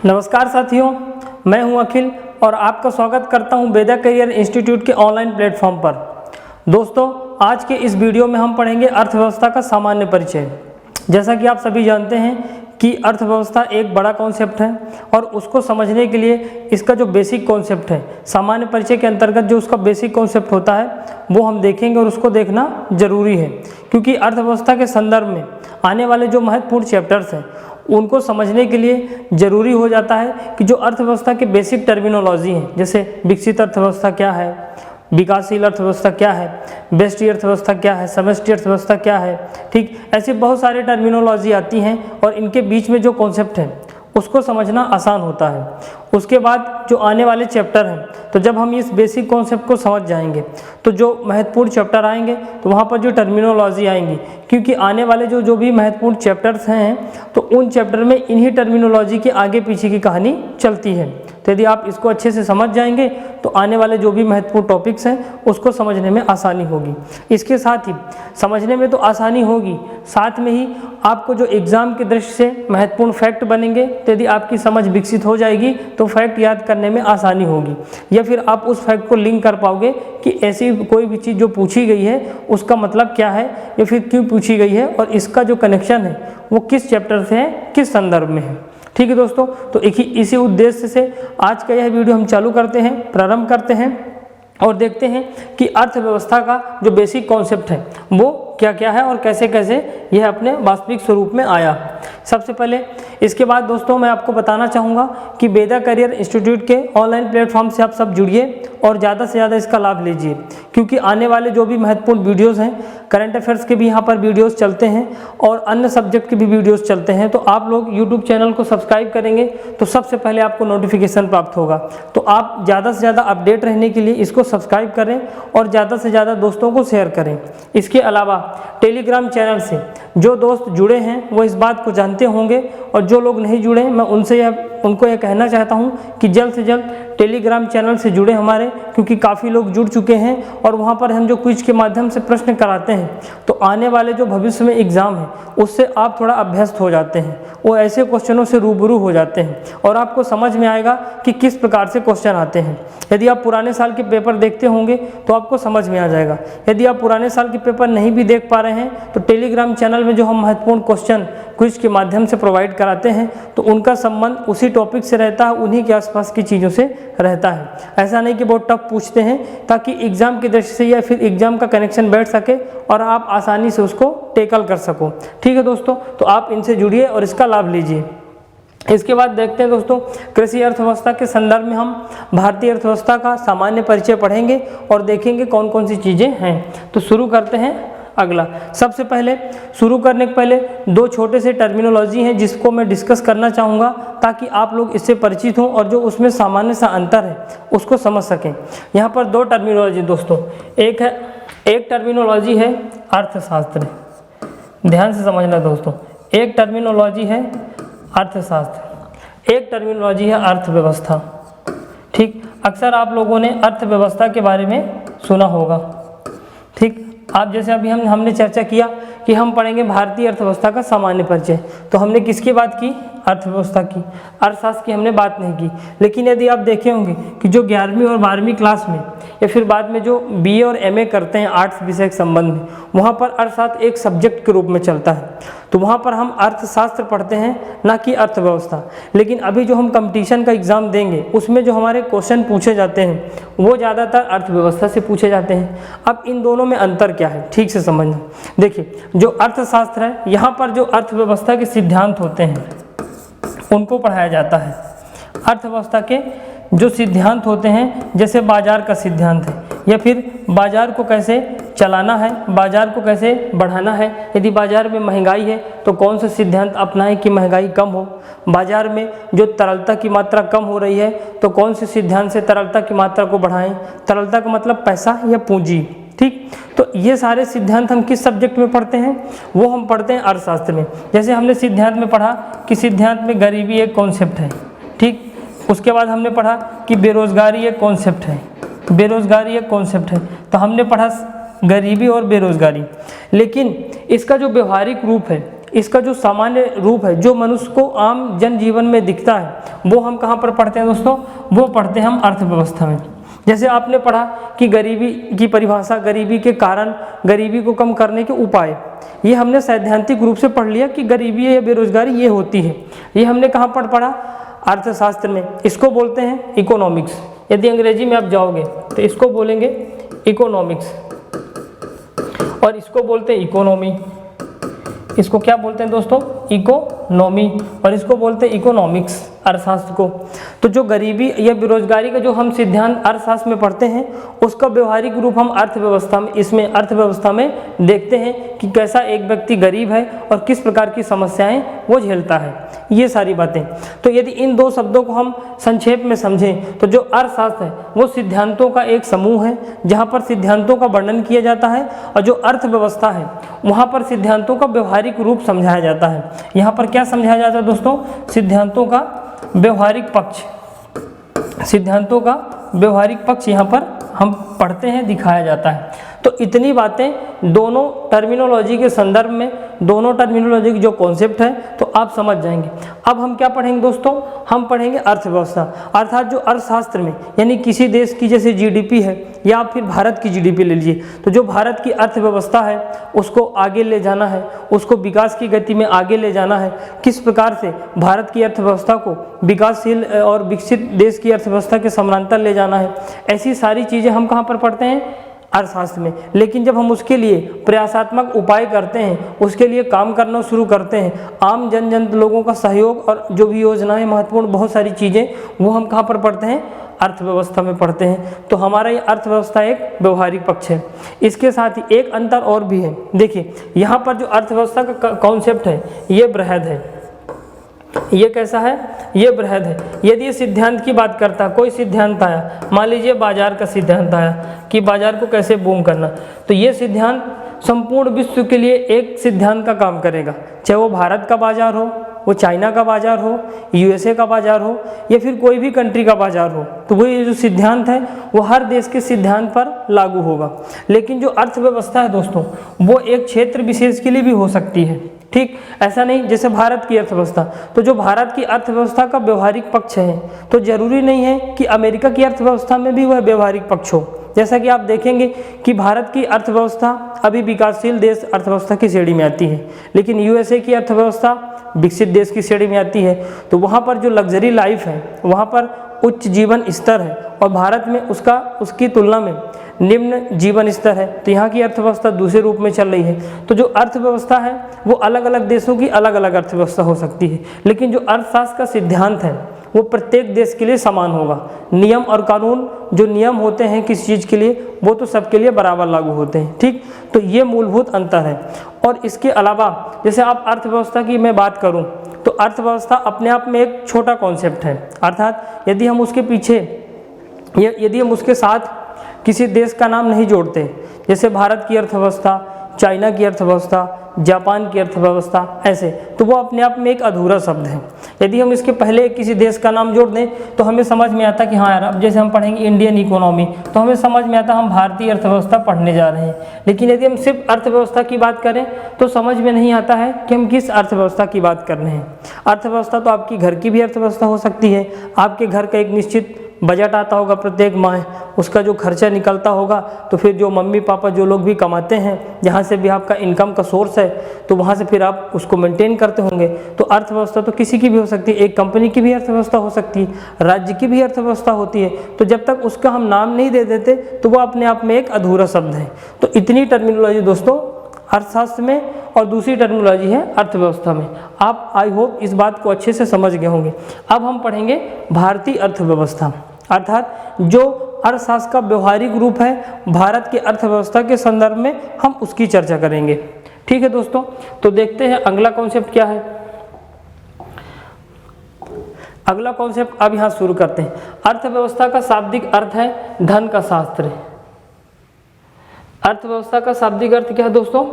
नमस्कार साथियों, मैं हूं अखिल और आपका स्वागत करता हूं वेदा करियर इंस्टीट्यूट के ऑनलाइन प्लेटफॉर्म पर। दोस्तों, आज के इस वीडियो में हम पढ़ेंगे अर्थव्यवस्था का सामान्य परिचय। जैसा कि आप सभी जानते हैं कि अर्थव्यवस्था एक बड़ा कॉन्सेप्ट है और उसको समझने के लिए इसका जो बेसिक कॉन्सेप्ट है, सामान्य परिचय के अंतर्गत जो उसका बेसिक कॉन्सेप्ट होता है वो हम देखेंगे और उसको देखना ज़रूरी है, क्योंकि अर्थव्यवस्था के संदर्भ में आने वाले जो महत्वपूर्ण चैप्टर्स हैं उनको समझने के लिए ज़रूरी हो जाता है कि जो अर्थव्यवस्था के बेसिक टर्मिनोलॉजी हैं, जैसे विकसित अर्थव्यवस्था क्या है, विकासशील अर्थव्यवस्था क्या है, व्यष्टि अर्थव्यवस्था क्या है, समष्टि अर्थव्यवस्था क्या है, ठीक ऐसे बहुत सारे टर्मिनोलॉजी आती हैं और इनके बीच में जो कॉन्सेप्ट है उसको समझना आसान होता है। उसके बाद जो आने वाले चैप्टर हैं, तो जब हम इस बेसिक कॉन्सेप्ट को समझ जाएंगे तो जो महत्वपूर्ण चैप्टर आएंगे तो वहाँ पर जो टर्मिनोलॉजी आएंगी, क्योंकि आने वाले जो भी महत्वपूर्ण चैप्टर्स हैं तो उन चैप्टर में इन्हीं टर्मिनोलॉजी के आगे पीछे की कहानी चलती है। तो यदि आप इसको अच्छे से समझ जाएंगे तो आने वाले जो भी महत्वपूर्ण टॉपिक्स हैं उसको समझने में आसानी होगी। इसके साथ ही समझने में तो आसानी होगी, साथ में ही आपको जो एग्ज़ाम की दृष्टि से महत्वपूर्ण फैक्ट बनेंगे, तो यदि आपकी समझ विकसित हो जाएगी तो फैक्ट याद करने में आसानी होगी, या फिर आप उस फैक्ट को लिंक कर पाओगे कि ऐसी कोई भी चीज़ जो पूछी गई है उसका मतलब क्या है या फिर क्यों पूछी गई है और इसका जो कनेक्शन है वो किस चैप्टर से है, किस संदर्भ में है। ठीक है दोस्तों, तो इसी उद्देश्य से आज का यह वीडियो हम चालू करते हैं, प्रारंभ करते हैं और देखते हैं कि अर्थव्यवस्था का जो बेसिक कॉन्सेप्ट है वो क्या क्या है और कैसे कैसे यह अपने वास्तविक स्वरूप में आया। सबसे पहले इसके बाद दोस्तों मैं आपको बताना चाहूँगा कि वेदा करियर इंस्टीट्यूट के ऑनलाइन प्लेटफॉर्म से आप सब जुड़िए और ज़्यादा से ज़्यादा इसका लाभ लीजिए, क्योंकि आने वाले जो भी महत्वपूर्ण वीडियोज़ हैं, करंट अफेयर्स के भी यहाँ पर वीडियोज़ चलते हैं और अन्य सब्जेक्ट के भी वीडियोज़ चलते हैं। तो आप लोग यूट्यूब चैनल को सब्सक्राइब करेंगे तो सबसे पहले आपको नोटिफिकेशन प्राप्त होगा। तो आप ज़्यादा से ज़्यादा अपडेट रहने के लिए इसको सब्सक्राइब करें और ज़्यादा से ज़्यादा दोस्तों को शेयर करें। इसके अलावा टेलीग्राम चैनल से जो दोस्त जुड़े हैं वो इस बात को जानते होंगे और जो लोग नहीं जुड़े मैं उनको यह कहना चाहता हूं कि जल्द से जल्द टेलीग्राम चैनल से जुड़े हमारे, क्योंकि काफ़ी लोग जुड़ चुके हैं और वहां पर हम जो क्विज के माध्यम से प्रश्न कराते हैं तो आने वाले जो भविष्य में एग्ज़ाम है उससे आप थोड़ा अभ्यस्त हो जाते हैं, वो ऐसे क्वेश्चनों से रूबरू हो जाते हैं और आपको समझ में आएगा कि किस प्रकार से क्वेश्चन आते हैं। यदि आप पुराने साल के पेपर देखते होंगे तो आपको समझ में आ जाएगा। यदि आप पुराने साल के पेपर नहीं भी देख पा रहे हैं तो टेलीग्राम चैनल में जो हम महत्वपूर्ण क्वेश्चन क्विज के माध्यम से प्रोवाइड कराते हैं तो उनका संबंध उसी टॉपिक से रहता है, उन्हीं के आसपास की चीज़ों से रहता है। ऐसा नहीं कि बहुत टफ पूछते हैं, ताकि एग्ज़ाम की दृष्टि से या फिर एग्ज़ाम का कनेक्शन बैठ सके और आप आसानी से उसको टेकल कर सको। ठीक है दोस्तों, तो आप इनसे जुड़िए और इसका लाभ लीजिए। इसके बाद देखते हैं दोस्तों, कृषि अर्थव्यवस्था के संदर्भ में हम भारतीय अर्थव्यवस्था का सामान्य परिचय पढ़ेंगे और देखेंगे कौन कौन सी चीज़ें हैं। तो शुरू करते हैं। अगला, सबसे पहले शुरू करने के पहले दो छोटे से टर्मिनोलॉजी हैं जिसको मैं डिस्कस करना चाहूँगा, ताकि आप लोग इससे परिचित हों और जो उसमें सामान्य सा अंतर है उसको समझ सकें। यहाँ पर दो टर्मिनोलॉजी दोस्तों, एक टर्मिनोलॉजी है अर्थशास्त्र, ध्यान से समझना दोस्तों, एक टर्मिनोलॉजी है अर्थशास्त्र, एक टर्मिनोलॉजी है अर्थव्यवस्था। ठीक, अक्सर आप लोगों ने अर्थव्यवस्था के बारे में सुना होगा। ठीक, आप जैसे अभी हमने चर्चा किया कि हम पढ़ेंगे भारतीय अर्थव्यवस्था का सामान्य परिचय, तो हमने किसकी बात की? अर्थव्यवस्था की, अर्थशास्त्र की हमने बात नहीं की। लेकिन यदि आप देखे होंगे कि जो 11वीं और 12वीं क्लास में या फिर बाद में जो BA और MA करते हैं आर्ट्स विषय के संबंध में, वहाँ पर अर्थशास्त्र एक सब्जेक्ट के रूप में चलता है। तो वहाँ पर हम अर्थशास्त्र पढ़ते हैं, ना कि अर्थव्यवस्था। लेकिन अभी जो हम कंपटीशन का एग्ज़ाम देंगे उसमें जो हमारे क्वेश्चन पूछे जाते हैं वो ज़्यादातर अर्थव्यवस्था से पूछे जाते हैं। अब इन दोनों में अंतर क्या है, ठीक से समझना। देखिए, जो अर्थशास्त्र है, यहाँ पर जो अर्थव्यवस्था के सिद्धांत होते हैं उनको पढ़ाया जाता है। अर्थव्यवस्था के जो सिद्धांत होते हैं, जैसे बाजार का सिद्धांत है, या फिर बाजार को कैसे चलाना है, बाजार को कैसे बढ़ाना है, यदि बाजार में महंगाई है तो कौन सा सिद्धांत अपनाएं कि महंगाई कम हो, बाजार में जो तरलता की मात्रा कम हो रही है तो कौन से सिद्धांत से तरलता की मात्रा को बढ़ाएं, तरलता का मतलब पैसा या पूंजी। ठीक, तो ये सारे सिद्धांत हम किस सब्जेक्ट में पढ़ते हैं? वो हम पढ़ते हैं अर्थशास्त्र में। जैसे हमने सिद्धांत में पढ़ा कि सिद्धांत में गरीबी एक कॉन्सेप्ट है। ठीक, उसके बाद हमने पढ़ा कि बेरोजगारी एक कॉन्सेप्ट है, बेरोजगारी एक कॉन्सेप्ट है, तो हमने पढ़ा गरीबी और बेरोजगारी। लेकिन इसका जो व्यवहारिक रूप है, इसका जो सामान्य रूप है, जो मनुष्य को आम जनजीवन में दिखता है, वो हम कहाँ पर पढ़ते हैं दोस्तों? वो पढ़ते हैं हम अर्थव्यवस्था में। जैसे आपने पढ़ा कि गरीबी की परिभाषा, गरीबी के कारण, गरीबी को कम करने के उपाय, ये हमने सैद्धांतिक रूप से पढ़ लिया कि गरीबी या बेरोजगारी ये होती है। ये हमने कहाँ पर पढ़ा? अर्थशास्त्र में। इसको बोलते हैं इकोनॉमिक्स। यदि अंग्रेजी में आप जाओगे तो इसको बोलेंगे इकोनॉमिक्स, और इसको बोलते हैं इकोनॉमी। इसको क्या बोलते हैं दोस्तों? इकोनॉमी, और इसको बोलते हैं इकोनॉमिक्स, अर्थशास्त्र को। तो जो गरीबी या बेरोजगारी का जो हम सिद्धांत अर्थशास्त्र में पढ़ते हैं, उसका व्यवहारिक रूप हम अर्थव्यवस्था में, इसमें अर्थव्यवस्था में देखते हैं कि कैसा एक व्यक्ति गरीब है और किस प्रकार की समस्याएं वो झेलता है, ये सारी बातें। तो यदि इन दो शब्दों को हम संक्षेप में समझें तो जो अर्थशास्त्र है वो सिद्धांतों का एक समूह है जहाँ पर सिद्धांतों का वर्णन किया जाता है, और जो अर्थव्यवस्था है वहाँ पर सिद्धांतों का व्यवहारिक रूप समझाया जाता है। यहाँ पर क्या समझाया जाता है दोस्तों? सिद्धांतों का व्यवहारिक पक्ष, सिद्धांतों का व्यवहारिक पक्ष यहाँ पर हम पढ़ते हैं, दिखाया जाता है। तो इतनी बातें दोनों टर्मिनोलॉजी के संदर्भ में, दोनों टर्मिनोलॉजी की जो कॉन्सेप्ट है तो आप समझ जाएंगे। अब हम क्या पढ़ेंगे दोस्तों? हम पढ़ेंगे अर्थव्यवस्था, अर्थात जो अर्थशास्त्र में, यानी किसी देश की जैसे जीडीपी है या फिर भारत की जीडीपी ले लीजिए, तो जो भारत की अर्थव्यवस्था है उसको आगे ले जाना है, उसको विकास की गति में आगे ले जाना है। किस प्रकार से भारत की अर्थव्यवस्था को विकासशील और विकसित देश की अर्थव्यवस्था के समानांतर ले जाना है, ऐसी सारी चीज़ें हम कहाँ पर पढ़ते हैं? अर्थशास्त्र में। लेकिन जब हम उसके लिए प्रयासात्मक उपाय करते हैं, उसके लिए काम करना शुरू करते हैं, आम जन लोगों का सहयोग और जो भी योजनाएं, महत्वपूर्ण बहुत सारी चीज़ें, वो हम कहाँ पर पढ़ते हैं? अर्थव्यवस्था में पढ़ते हैं। तो हमारा ये अर्थव्यवस्था एक व्यवहारिक पक्ष है। इसके साथ ही एक अंतर और भी है। देखिए यहाँ पर जो अर्थव्यवस्था का कॉन्सेप्ट है ये बृहद है। ये कैसा है? ये बृहद है। यदि ये सिद्धांत की बात करता, कोई सिद्धांत आया, मान लीजिए बाजार का सिद्धांत आया कि बाजार को कैसे बूम करना, तो ये सिद्धांत संपूर्ण विश्व के लिए एक सिद्धांत का काम करेगा। चाहे वो भारत का बाजार हो, वो चाइना का बाजार हो, यूएसए का बाजार हो, या फिर कोई भी कंट्री का बाजार हो, तो वो ये जो सिद्धांत है वो हर देश के सिद्धांत पर लागू होगा। लेकिन जो अर्थव्यवस्था है दोस्तों, वो एक क्षेत्र विशेष के लिए भी हो सकती है। ठीक, ऐसा नहीं जैसे भारत की अर्थव्यवस्था, तो जो भारत की अर्थव्यवस्था का व्यवहारिक पक्ष है, तो जरूरी नहीं है कि अमेरिका की अर्थव्यवस्था में भी वह व्यवहारिक पक्ष हो। जैसा कि आप देखेंगे कि भारत की अर्थव्यवस्था अभी विकासशील देश अर्थव्यवस्था की श्रेणी में आती है, लेकिन यूएसए की अर्थव्यवस्था विकसित देश की श्रेणी में आती है। तो वहाँ पर जो लग्जरी लाइफ है, वहाँ पर उच्च जीवन स्तर है, और भारत में उसकी तुलना में निम्न जीवन स्तर है। तो यहाँ की अर्थव्यवस्था दूसरे रूप में चल रही है। तो जो अर्थव्यवस्था है वो अलग अलग देशों की अलग अलग अर्थव्यवस्था हो सकती है, लेकिन जो अर्थशास्त्र का सिद्धांत है वो प्रत्येक देश के लिए समान होगा। नियम और कानून, जो नियम होते हैं किसी चीज़ के लिए, वो तो सबके लिए बराबर लागू होते हैं। ठीक, तो ये मूलभूत अंतर है। और इसके अलावा जैसे आप अर्थव्यवस्था की मैं बात करूँ तो अर्थव्यवस्था अपने आप में एक छोटा कॉन्सेप्ट है। अर्थात यदि हम उसके पीछे, यदि हम उसके साथ किसी देश का नाम नहीं जोड़ते, जैसे भारत की अर्थव्यवस्था, चाइना की अर्थव्यवस्था, जापान की अर्थव्यवस्था, ऐसे, तो वो अपने आप में एक अधूरा शब्द है। यदि हम इसके पहले किसी देश का नाम जोड़ दें तो हमें समझ में आता कि हाँ यार, अब जैसे हम पढ़ेंगे इंडियन इकोनॉमी, तो हमें समझ में आता हम भारतीय अर्थव्यवस्था पढ़ने जा रहे हैं। लेकिन यदि हम सिर्फ अर्थव्यवस्था की बात करें तो समझ में नहीं आता है कि हम किस अर्थव्यवस्था की बात कर रहे हैं। अर्थव्यवस्था तो आपकी घर की भी अर्थव्यवस्था हो सकती है। आपके घर का एक निश्चित बजट आता होगा प्रत्येक माह, उसका जो खर्चा निकलता होगा, तो फिर जो मम्मी पापा जो लोग भी कमाते हैं, जहाँ से भी आपका इनकम का सोर्स है, तो वहाँ से फिर आप उसको मेंटेन करते होंगे। तो अर्थव्यवस्था तो किसी की भी हो सकती है, एक कंपनी की भी अर्थव्यवस्था हो सकती है, राज्य की भी अर्थव्यवस्था होती है। तो जब तक उसका हम नाम नहीं दे देते तो वो अपने आप में एक अधूरा शब्द है। तो इतनी टर्मिनोलॉजी दोस्तों अर्थशास्त्र में, और दूसरी टर्मिनोलॉजी है अर्थव्यवस्था में। आप आई होप इस बात को अच्छे से समझ गए होंगे। अब हम पढ़ेंगे भारतीय अर्थव्यवस्था, अर्थात जो अर्थशास्त्र का व्यवहारिक रूप है भारत की अर्थव्यवस्था के संदर्भ में, हम उसकी चर्चा करेंगे। ठीक है दोस्तों, तो देखते हैं अगला कॉन्सेप्ट क्या है। अगला कॉन्सेप्ट अब यहाँ शुरू करते हैं। अर्थव्यवस्था का शाब्दिक अर्थ है धन का शास्त्र। अर्थव्यवस्था का शाब्दिक अर्थ क्या है दोस्तों?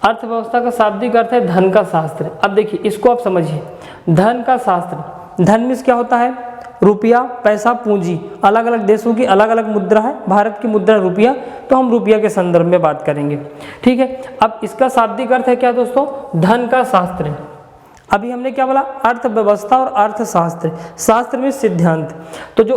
अर्थव्यवस्था का शाब्दिक अर्थ है धन का शास्त्र। अब देखिए इसको आप समझिए, धन का शास्त्र, धन मीन्स क्या होता है? रुपया, पैसा, पूंजी। अलग अलग देशों की अलग अलग मुद्रा है। भारत की मुद्रा रुपया, तो हम रुपया के संदर्भ में बात करेंगे। ठीक है, अब इसका शाब्दिक अर्थ है क्या दोस्तों? धन का शास्त्र। अभी हमने क्या बोला, अर्थव्यवस्था और अर्थशास्त्र, शास्त्र में सिद्धांत। तो जो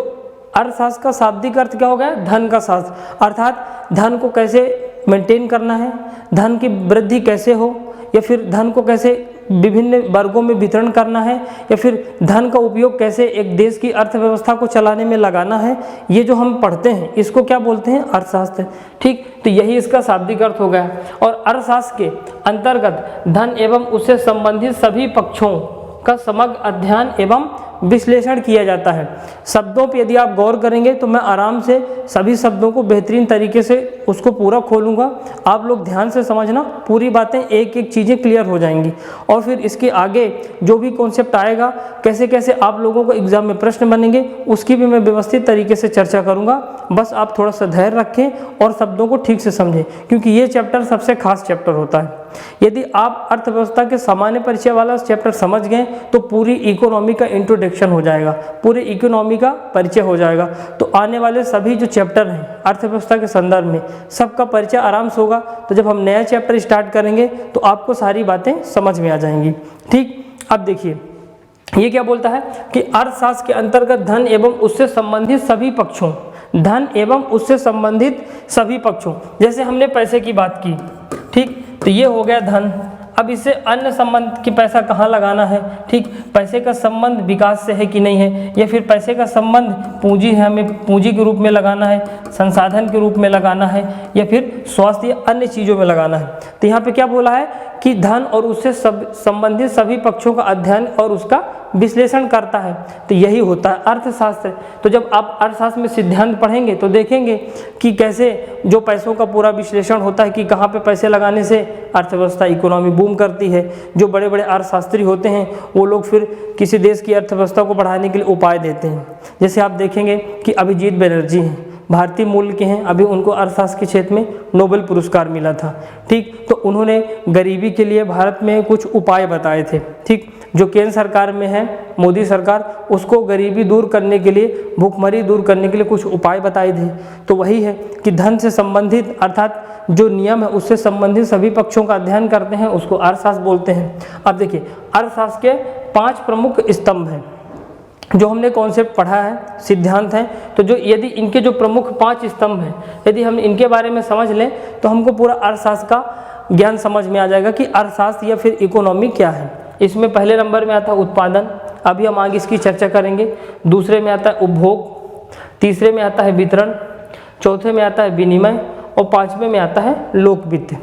अर्थशास्त्र का शाब्दिक अर्थ क्या हो गया, धन का शास्त्र, अर्थात धन को कैसे मेंटेन करना है, धन की वृद्धि कैसे हो, या फिर धन को कैसे विभिन्न वर्गों में वितरण करना है, या फिर धन का उपयोग कैसे एक देश की अर्थव्यवस्था को चलाने में लगाना है, ये जो हम पढ़ते हैं इसको क्या बोलते हैं, अर्थशास्त्र। ठीक, तो यही इसका शाब्दिक अर्थ हो गया। और अर्थशास्त्र के अंतर्गत धन एवं उससे संबंधित सभी पक्षों का समग्र अध्ययन एवं विश्लेषण किया जाता है। शब्दों पर यदि आप गौर करेंगे तो मैं आराम से सभी शब्दों को बेहतरीन तरीके से उसको पूरा खोलूँगा, आप लोग ध्यान से समझना, पूरी बातें एक एक चीज़ें क्लियर हो जाएंगी। और फिर इसके आगे जो भी कॉन्सेप्ट आएगा, कैसे कैसे आप लोगों को एग्जाम में प्रश्न बनेंगे, उसकी भी मैं व्यवस्थित तरीके से चर्चा करूँगा। बस आप थोड़ा सा धैर्य रखें और शब्दों को ठीक से समझें, क्योंकि ये चैप्टर सबसे खास चैप्टर होता है। यदि आप अर्थव्यवस्था के सामान्य परिचय वाला चैप्टर समझ गए तो पूरी इकोनॉमी का इंट्रोडक्शन हो जाएगा, पूरी इकोनॉमी का परिचय हो जाएगा। तो आने वाले सभी जो चैप्टर हैं अर्थव्यवस्था के संदर्भ में, सबका परिचय आराम से होगा। तो जब हम नया चैप्टर स्टार्ट करेंगे तो आपको सारी बातें समझ में आ जाएंगी। ठीक, अब देखिए ये क्या बोलता है कि अर्थशास्त्र के अंतर्गत धन एवं उससे संबंधित सभी पक्षों, धन एवं उससे संबंधित सभी पक्षों, जैसे हमने पैसे की बात की, ठीक, तो ये हो गया धन। अब इससे अन्य संबंध कि पैसा कहाँ लगाना है, ठीक, पैसे का संबंध विकास से है कि नहीं है, या फिर पैसे का संबंध पूंजी है, हमें पूंजी के रूप में लगाना है, संसाधन के रूप में लगाना है, या फिर स्वास्थ्य या अन्य चीज़ों में लगाना है। तो यहाँ पे क्या बोला है कि धन और उससे संबंधित सभी पक्षों का अध्ययन और उसका विश्लेषण करता है। तो यही होता है अर्थशास्त्र। तो जब आप अर्थशास्त्र में सिद्धांत पढ़ेंगे तो देखेंगे कि कैसे जो पैसों का पूरा विश्लेषण होता है कि कहाँ पे पैसे लगाने से अर्थव्यवस्था इकोनॉमी बूम करती है। जो बड़े बड़े अर्थशास्त्री होते हैं वो लोग फिर किसी देश की अर्थव्यवस्था को बढ़ाने के लिए उपाय देते हैं। जैसे आप देखेंगे कि अभिजीत बनर्जी हैं, भारतीय मूल के हैं, अभी उनको अर्थशास्त्र के क्षेत्र में नोबेल पुरस्कार मिला था। ठीक, तो उन्होंने गरीबी के लिए भारत में कुछ उपाय बताए थे। ठीक, जो केंद्र सरकार में है मोदी सरकार, उसको गरीबी दूर करने के लिए, भूखमरी दूर करने के लिए कुछ उपाय बताए थे। तो वही है कि धन से संबंधित अर्थात जो नियम है उससे संबंधित सभी पक्षों का अध्ययन करते हैं, उसको अर्थशास्त्र बोलते हैं। अब देखिए अर्थशास्त्र के 5 प्रमुख स्तंभ हैं जो हमने कॉन्सेप्ट पढ़ा है, सिद्धांत हैं। तो जो यदि इनके जो प्रमुख 5 स्तंभ हैं, यदि हम इनके बारे में समझ लें तो हमको पूरा अर्थशास्त्र का ज्ञान समझ में आ जाएगा कि अर्थशास्त्र या फिर इकोनॉमी क्या है। इसमें पहले नंबर में आता है उत्पादन, अभी हम आगे इसकी चर्चा करेंगे। दूसरे में आता है उपभोग, तीसरे में आता है वितरण, चौथे में आता है विनिमय और 5वें में आता है लोक वित्त।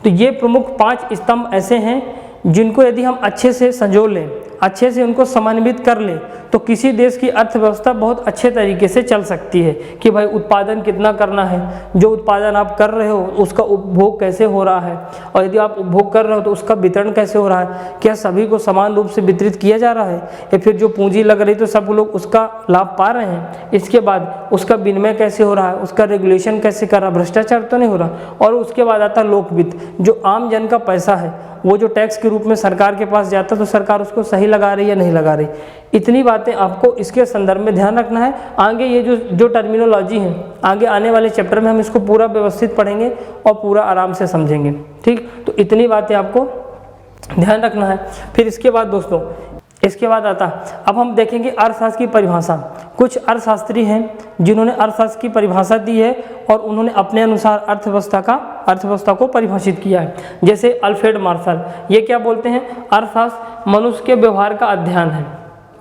तो ये प्रमुख 5 स्तंभ ऐसे हैं जिनको यदि हम अच्छे से संजो लें, अच्छे से उनको समन्वित कर लें तो किसी देश की अर्थव्यवस्था बहुत अच्छे तरीके से चल सकती है। कि भाई उत्पादन कितना करना है, जो उत्पादन आप कर रहे हो उसका उपभोग कैसे हो रहा है, और यदि आप उपभोग कर रहे हो तो उसका वितरण कैसे हो रहा है, क्या सभी को समान रूप से वितरित किया जा रहा है, या फिर जो पूंजी लग रही तो सब लोग उसका लाभ पा रहे हैं। इसके बाद उसका विनिमय कैसे हो रहा है, उसका रेगुलेशन कैसे कर रहा है, भ्रष्टाचार तो नहीं हो रहा। और उसके बाद आता है लोक वित्त, जो आम जन का पैसा है वो जो टैक्स के रूप में सरकार के पास जाता है तो सरकार उसको सही लगा रही है या नहीं लगा रही। इतनी बातें आपको इसके संदर्भ में ध्यान रखना है। आगे ये जो टर्मिनोलॉजी है आगे आने वाले चैप्टर में हम इसको पूरा व्यवस्थित पढ़ेंगे और पूरा आराम से समझेंगे। ठीक, तो इतनी बातें आपको ध्यान रखना है। फिर इसके बाद दोस्तों इसके बाद आता, अब हम देखेंगे अर्थशास्त्र की परिभाषा। कुछ अर्थशास्त्री हैं जिन्होंने अर्थशास्त्र की परिभाषा दी है और उन्होंने अपने अनुसार अर्थव्यवस्था को परिभाषित किया है। जैसे अल्फ्रेड मार्शल, ये क्या बोलते हैं, अर्थशास्त्र मनुष्य के व्यवहार का अध्ययन है।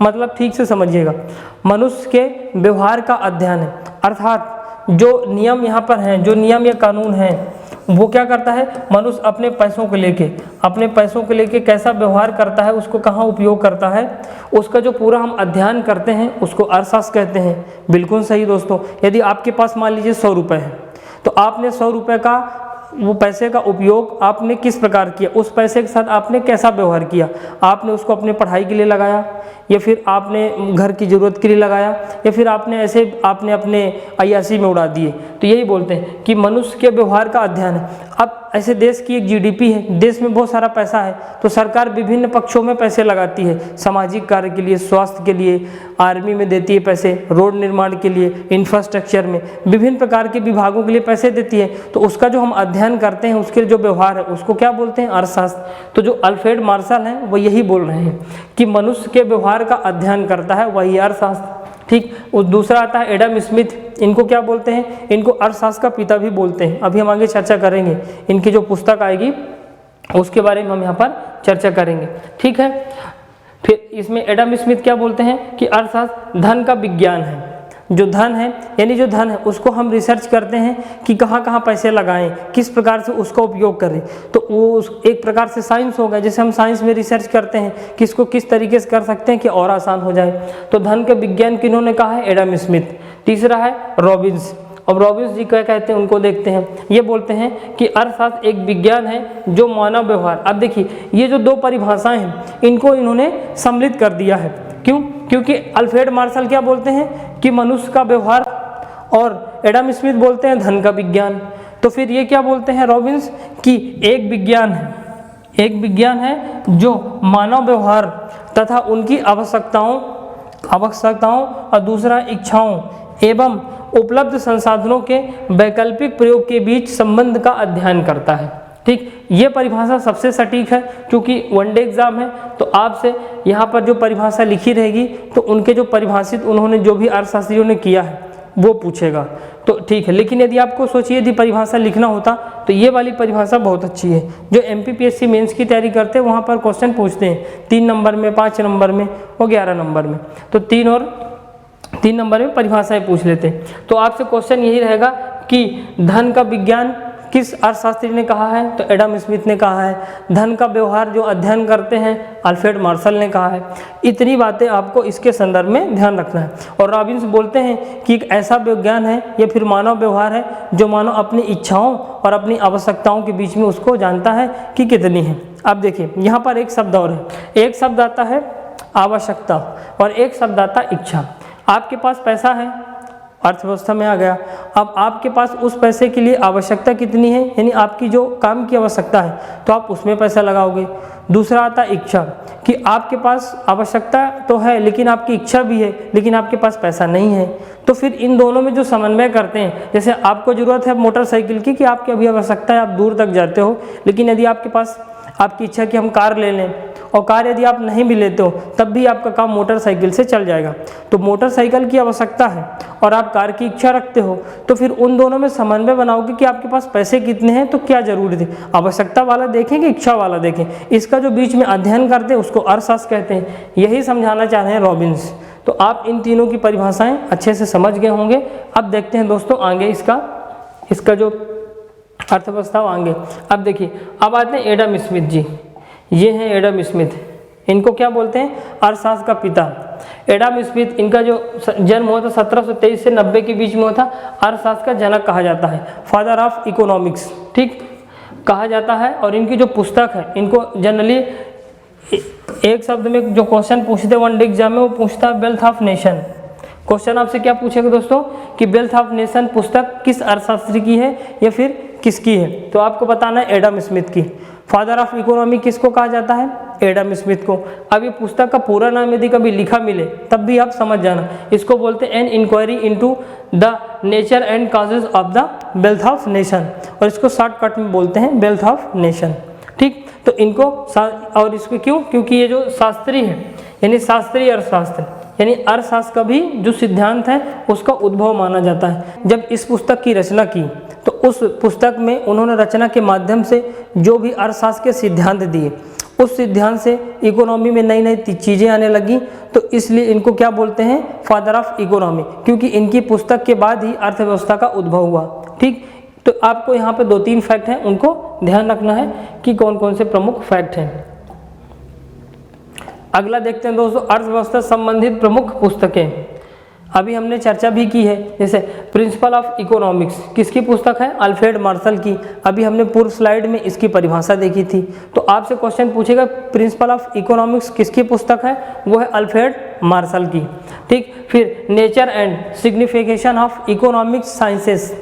मतलब ठीक से समझिएगा, मनुष्य के व्यवहार का अध्ययन है। अर्थात जो नियम यहाँ पर हैं, जो नियम या कानून हैं, वो क्या करता है, मनुष्य अपने पैसों को लेके कैसा व्यवहार करता है, उसको कहाँ उपयोग करता है, उसका जो पूरा हम अध्ययन करते हैं उसको अर्थशास्त्र कहते हैं। बिल्कुल सही दोस्तों। यदि आपके पास मान लीजिए 100 रुपये है तो आपने 100 रुपये का वो पैसे का उपयोग आपने किस प्रकार किया, उस पैसे के साथ आपने कैसा व्यवहार किया, आपने उसको अपने पढ़ाई के लिए लगाया या फिर आपने घर की ज़रूरत के लिए लगाया या फिर आपने अपने अय्याशी में उड़ा दिए। तो यही बोलते हैं कि मनुष्य के व्यवहार का अध्ययन है। अब अब ऐसे देश की एक जीडीपी है, देश में बहुत सारा पैसा है, तो सरकार विभिन्न पक्षों में पैसे लगाती है, सामाजिक कार्य के लिए, स्वास्थ्य के लिए, आर्मी में देती है पैसे, रोड निर्माण के लिए, इंफ्रास्ट्रक्चर में, विभिन्न प्रकार के विभागों के लिए पैसे देती है। तो उसका जो हम अध्ययन करते हैं, उसके जो व्यवहार है उसको क्या बोलते हैं? अर्थशास्त्र। तो जो अल्फ्रेड मार्शल हैं वो यही बोल रहे हैं कि मनुष्य के व्यवहार का अध्ययन करता है वही अर्थशास्त्र। ठीक। और दूसरा आता है एडम स्मिथ, इनको क्या बोलते हैं? इनको अर्थशास्त्र का पिता भी बोलते हैं। अभी हम आगे चर्चा करेंगे, इनकी जो पुस्तक आएगी उसके बारे में हम यहाँ पर चर्चा करेंगे। ठीक है। फिर इसमें एडम स्मिथ क्या बोलते हैं कि अर्थशास्त्र धन का विज्ञान है। जो धन है, यानी जो धन है उसको हम रिसर्च करते हैं कि कहाँ कहाँ पैसे लगाएं, किस प्रकार से उसका उपयोग करें। तो वो एक प्रकार से साइंस होगा, जैसे हम साइंस में रिसर्च करते हैं कि इसको किस तरीके से कर सकते हैं कि और आसान हो जाए। तो धन के विज्ञान किन्होंने कहा है? Adam Smith. तीसरा है रॉबिन्स। अब रॉबिन्स जी क्या कहते हैं उनको देखते हैं। ये बोलते हैं कि अर्थशास्त्र एक विज्ञान है जो मानव व्यवहार, अब देखिए ये जो दो परिभाषाएं हैं इनको इन्होंने सम्मिलित कर दिया है। क्यों? क्योंकि अल्फ्रेड मार्शल क्या बोलते हैं कि मनुष्य का व्यवहार, और एडम स्मिथ बोलते हैं धन का विज्ञान। तो फिर ये क्या बोलते हैं रॉबिन्स कि एक विज्ञान है जो मानव व्यवहार तथा उनकी आवश्यकताओं और दूसरा इच्छाओं एवं उपलब्ध संसाधनों के वैकल्पिक प्रयोग के बीच संबंध का अध्ययन करता है। ठीक। ये परिभाषा सबसे सटीक है, क्योंकि वनडे एग्जाम है तो आपसे यहाँ पर जो परिभाषा लिखी रहेगी तो उनके जो परिभाषित उन्होंने जो भी अर्थशास्त्रियों ने किया है वो पूछेगा। तो ठीक है, लेकिन यदि आपको सोचिए यदि परिभाषा लिखना होता तो ये वाली परिभाषा बहुत अच्छी है। जो एमपीपीएससी मेंस की तैयारी करते हैं वहाँ पर क्वेश्चन पूछते हैं 3 नंबर में, 5 नंबर में और 11 नंबर में, तो 3 नंबर में परिभाषाएं पूछ लेते हैं। तो आपसे क्वेश्चन यही रहेगा कि धन का विज्ञान किस अर्थशास्त्री ने कहा है? तो एडम स्मिथ ने कहा है। धन का व्यवहार जो अध्ययन करते हैं अल्फ्रेड मार्शल ने कहा है। इतनी बातें आपको इसके संदर्भ में ध्यान रखना है। और रॉबिन्स बोलते हैं कि एक ऐसा विज्ञान है या फिर मानव व्यवहार है जो मानव अपनी इच्छाओं और अपनी आवश्यकताओं के बीच में उसको जानता है कि कितनी है। अब देखिए यहाँ पर एक शब्द और है, एक शब्द आता है आवश्यकता और एक शब्द आता है इच्छा। आपके पास पैसा है, अर्थव्यवस्था में आ गया। अब आपके पास उस पैसे के लिए आवश्यकता कितनी है, यानी आपकी जो काम की आवश्यकता है तो आप उसमें पैसा लगाओगे। दूसरा आता है इच्छा, कि आपके पास आवश्यकता तो है लेकिन आपकी इच्छा भी है लेकिन आपके पास पैसा नहीं है। तो फिर इन दोनों में जो समन्वय करते हैं, जैसे आपको ज़रूरत है मोटरसाइकिल की कि आपकी अभी आवश्यकता है, आप दूर तक जाते हो, लेकिन यदि आपके पास आपकी इच्छा कि हम कार ले लें और कार यदि आप नहीं भी लेते हो तब भी आपका काम मोटरसाइकिल से चल जाएगा। तो मोटरसाइकिल की आवश्यकता है और आप कार की इच्छा रखते हो, तो फिर उन दोनों में समन्वय बनाओगे कि आपके पास पैसे कितने हैं, तो क्या जरूरत है, आवश्यकता वाला देखें कि इच्छा वाला देखें। इसका जो बीच में अध्ययन करते हैं उसको अर्थशास्त्र कहते हैं। यही समझाना चाह रहे हैं रॉबिन्स। तो आप इन तीनों की परिभाषाएं अच्छे से समझ गए होंगे। अब देखते हैं दोस्तों आगे इसका जो अर्थव्यवस्था आगे। अब देखिए, अब आते हैं एडम स्मिथ जी। ये हैं एडम स्मिथ, इनको क्या बोलते हैं? अर्थशास्त्र का पिता। एडम स्मिथ, इनका जो जन्म हुआ था 1723 से 90 के बीच में हुआ था। अर्थशास्त्र का जनक कहा जाता है, फादर ऑफ इकोनॉमिक्स, ठीक कहा जाता है। और इनकी जो पुस्तक है, इनको जनरली एक शब्द में जो क्वेश्चन पूछते हैं वनडे एग्जाम में, वो पूछता है वेल्थ ऑफ नेशन। क्वेश्चन आपसे क्या पूछेगा दोस्तों कि वेल्थ ऑफ नेशन पुस्तक किस अर्थशास्त्री की है या फिर किसकी है? तो आपको बताना है एडम स्मिथ की। फादर ऑफ इकोनॉमी किसको कहा जाता है? एडम स्मिथ को। अब ये पुस्तक का पूरा नाम यदि कभी लिखा मिले तब भी आप समझ जाना, इसको बोलते हैं an inquiry into the nature and causes of the wealth of nation, और इसको शॉर्टकट में बोलते हैं वेल्थ ऑफ नेशन। ठीक, तो इनको और इसको क्यों? क्योंकि ये जो शास्त्री है, यानी शास्त्रीय अर्थशास्त्र, यानी अर्थशास्त्र का भी जो सिद्धांत है उसका उद्भव माना जाता है। जब इस पुस्तक की रचना की तो उस पुस्तक में उन्होंने रचना के माध्यम से जो भी अर्थशास्त्र के सिद्धांत दिए, उस सिद्धांत से इकोनॉमी में नई नई चीज़ें आने लगी। तो इसलिए इनको क्या बोलते हैं? फादर ऑफ इकोनॉमी, क्योंकि इनकी पुस्तक के बाद ही अर्थव्यवस्था का उद्भव हुआ। ठीक, तो आपको यहाँ पे 2-3 फैक्ट हैं, उनको ध्यान रखना है कि कौन कौन से प्रमुख फैक्ट हैं। अगला देखते हैं दोस्तों, अर्थव्यवस्था संबंधित प्रमुख पुस्तकें। अभी हमने चर्चा भी की है, जैसे प्रिंसिपल ऑफ इकोनॉमिक्स किसकी पुस्तक है? अल्फ्रेड मार्शल की। अभी हमने पूर्व स्लाइड में इसकी परिभाषा देखी थी। तो आपसे क्वेश्चन पूछेगा प्रिंसिपल ऑफ इकोनॉमिक्स किसकी पुस्तक है? वो है अल्फ्रेड मार्शल की। ठीक, फिर nature and signification of economic sciences,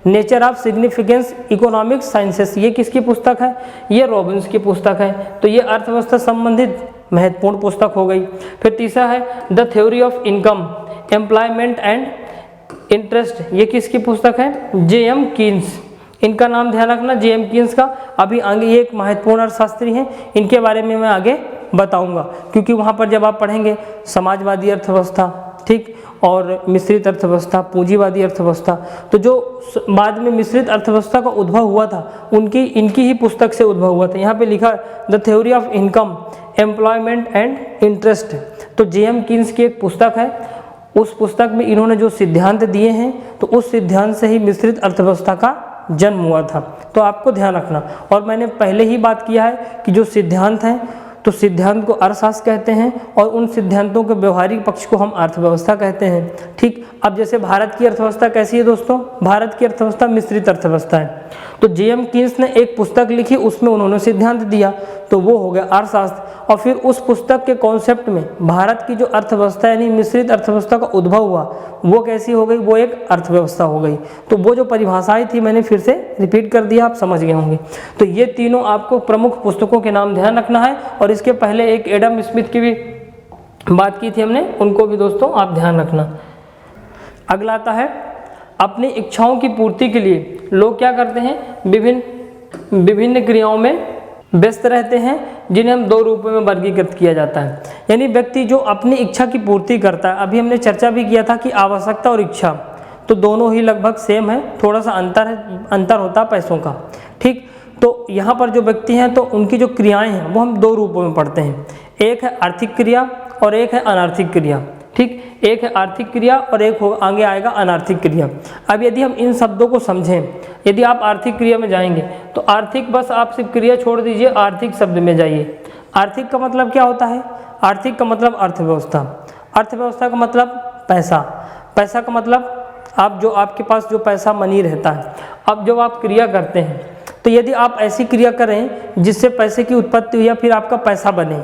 nature of significance economic sciences, ये किसकी पुस्तक है? ये रॉबिन्स की पुस्तक है। तो ये अर्थव्यवस्था संबंधित महत्वपूर्ण पुस्तक हो गई। फिर तीसरा है the theory of income, employment and interest, ये किसकी पुस्तक है? जे.एम. कीन्स। इनका नाम ध्यान रखना, जे.एम. कीन्स का। अभी आगे ये एक महत्वपूर्ण अर्थशास्त्री हैं, इनके बारे में मैं आगे बताऊंगा, क्योंकि वहाँ पर जब आप पढ़ेंगे समाजवादी अर्थव्यवस्था, ठीक, और मिश्रित अर्थव्यवस्था, पूंजीवादी अर्थव्यवस्था, तो जो बाद में मिश्रित अर्थव्यवस्था का उद्भव हुआ था इनकी ही पुस्तक से उद्भव हुआ था। यहाँ पे लिखा the theory of income, employment and interest. तो जे.एम. कीन्स की एक पुस्तक है, उस पुस्तक में इन्होंने जो सिद्धांत दिए हैं तो उस सिद्धांत से ही मिश्रित अर्थव्यवस्था का जन्म हुआ था। तो आपको ध्यान रखना, और मैंने पहले ही बात किया है कि जो सिद्धांत हैं तो सिद्धांत को अर्थशास्त्र कहते हैं और उन सिद्धांतों के व्यवहारिक पक्ष को हम अर्थव्यवस्था कहते हैं, ठीक। अब जैसे भारत की अर्थव्यवस्था कैसी है दोस्तों? भारत की अर्थव्यवस्था मिश्रित अर्थव्यवस्था है। तो जे.एम. कीन्स ने एक पुस्तक लिखी, उसमें उन्होंने सिद्धांत दिया, तो वो हो गया अर्थशास्त्र। और फिर उस पुस्तक के कॉन्सेप्ट में भारत की जो अर्थव्यवस्था यानी मिश्रित अर्थव्यवस्था का उद्भव हुआ, वो कैसी हो गई? वो एक अर्थव्यवस्था हो गई। तो वो जो परिभाषाएं थी मैंने फिर से रिपीट कर दिया, आप समझ गए होंगे। तो ये तीनों आपको प्रमुख पुस्तकों के नाम ध्यान रखना है, और इसके पहले एक एडम स्मिथ की भी बात की थी हमने, उनको भी दोस्तों आप ध्यान रखना। अगला आता है अपनी इच्छाओं की पूर्ति के लिए लोग क्या करते हैं? विभिन्न क्रियाओं में व्यस्त रहते हैं, जिन्हें हम दो रूपों में वर्गीकृत किया जाता है। यानी व्यक्ति जो अपनी इच्छा की पूर्ति करता है, अभी हमने चर्चा भी किया था कि आवश्यकता और इच्छा तो दोनों ही लगभग सेम है, थोड़ा सा अंतर होता है पैसों का, ठीक। तो यहाँ पर जो व्यक्ति हैं तो उनकी जो क्रियाएं हैं वो हम दो रूपों में पढ़ते हैं, एक है आर्थिक क्रिया और एक है अनार्थिक क्रिया, ठीक। एक है आर्थिक क्रिया और एक आगे आएगा अनार्थिक क्रिया। अब यदि हम इन शब्दों को समझें, यदि आप आर्थिक क्रिया में जाएंगे तो आर्थिक, बस आप सिर्फ क्रिया छोड़ दीजिए, आर्थिक शब्द में जाइए। आर्थिक का मतलब क्या होता है? आर्थिक का मतलब अर्थव्यवस्था, अर्थव्यवस्था का मतलब पैसा, पैसा का मतलब आपके पास जो पैसा मनी रहता है। अब जब आप क्रिया करते हैं तो यदि आप ऐसी क्रिया करें जिससे पैसे की उत्पत्ति हुई या फिर आपका पैसा बने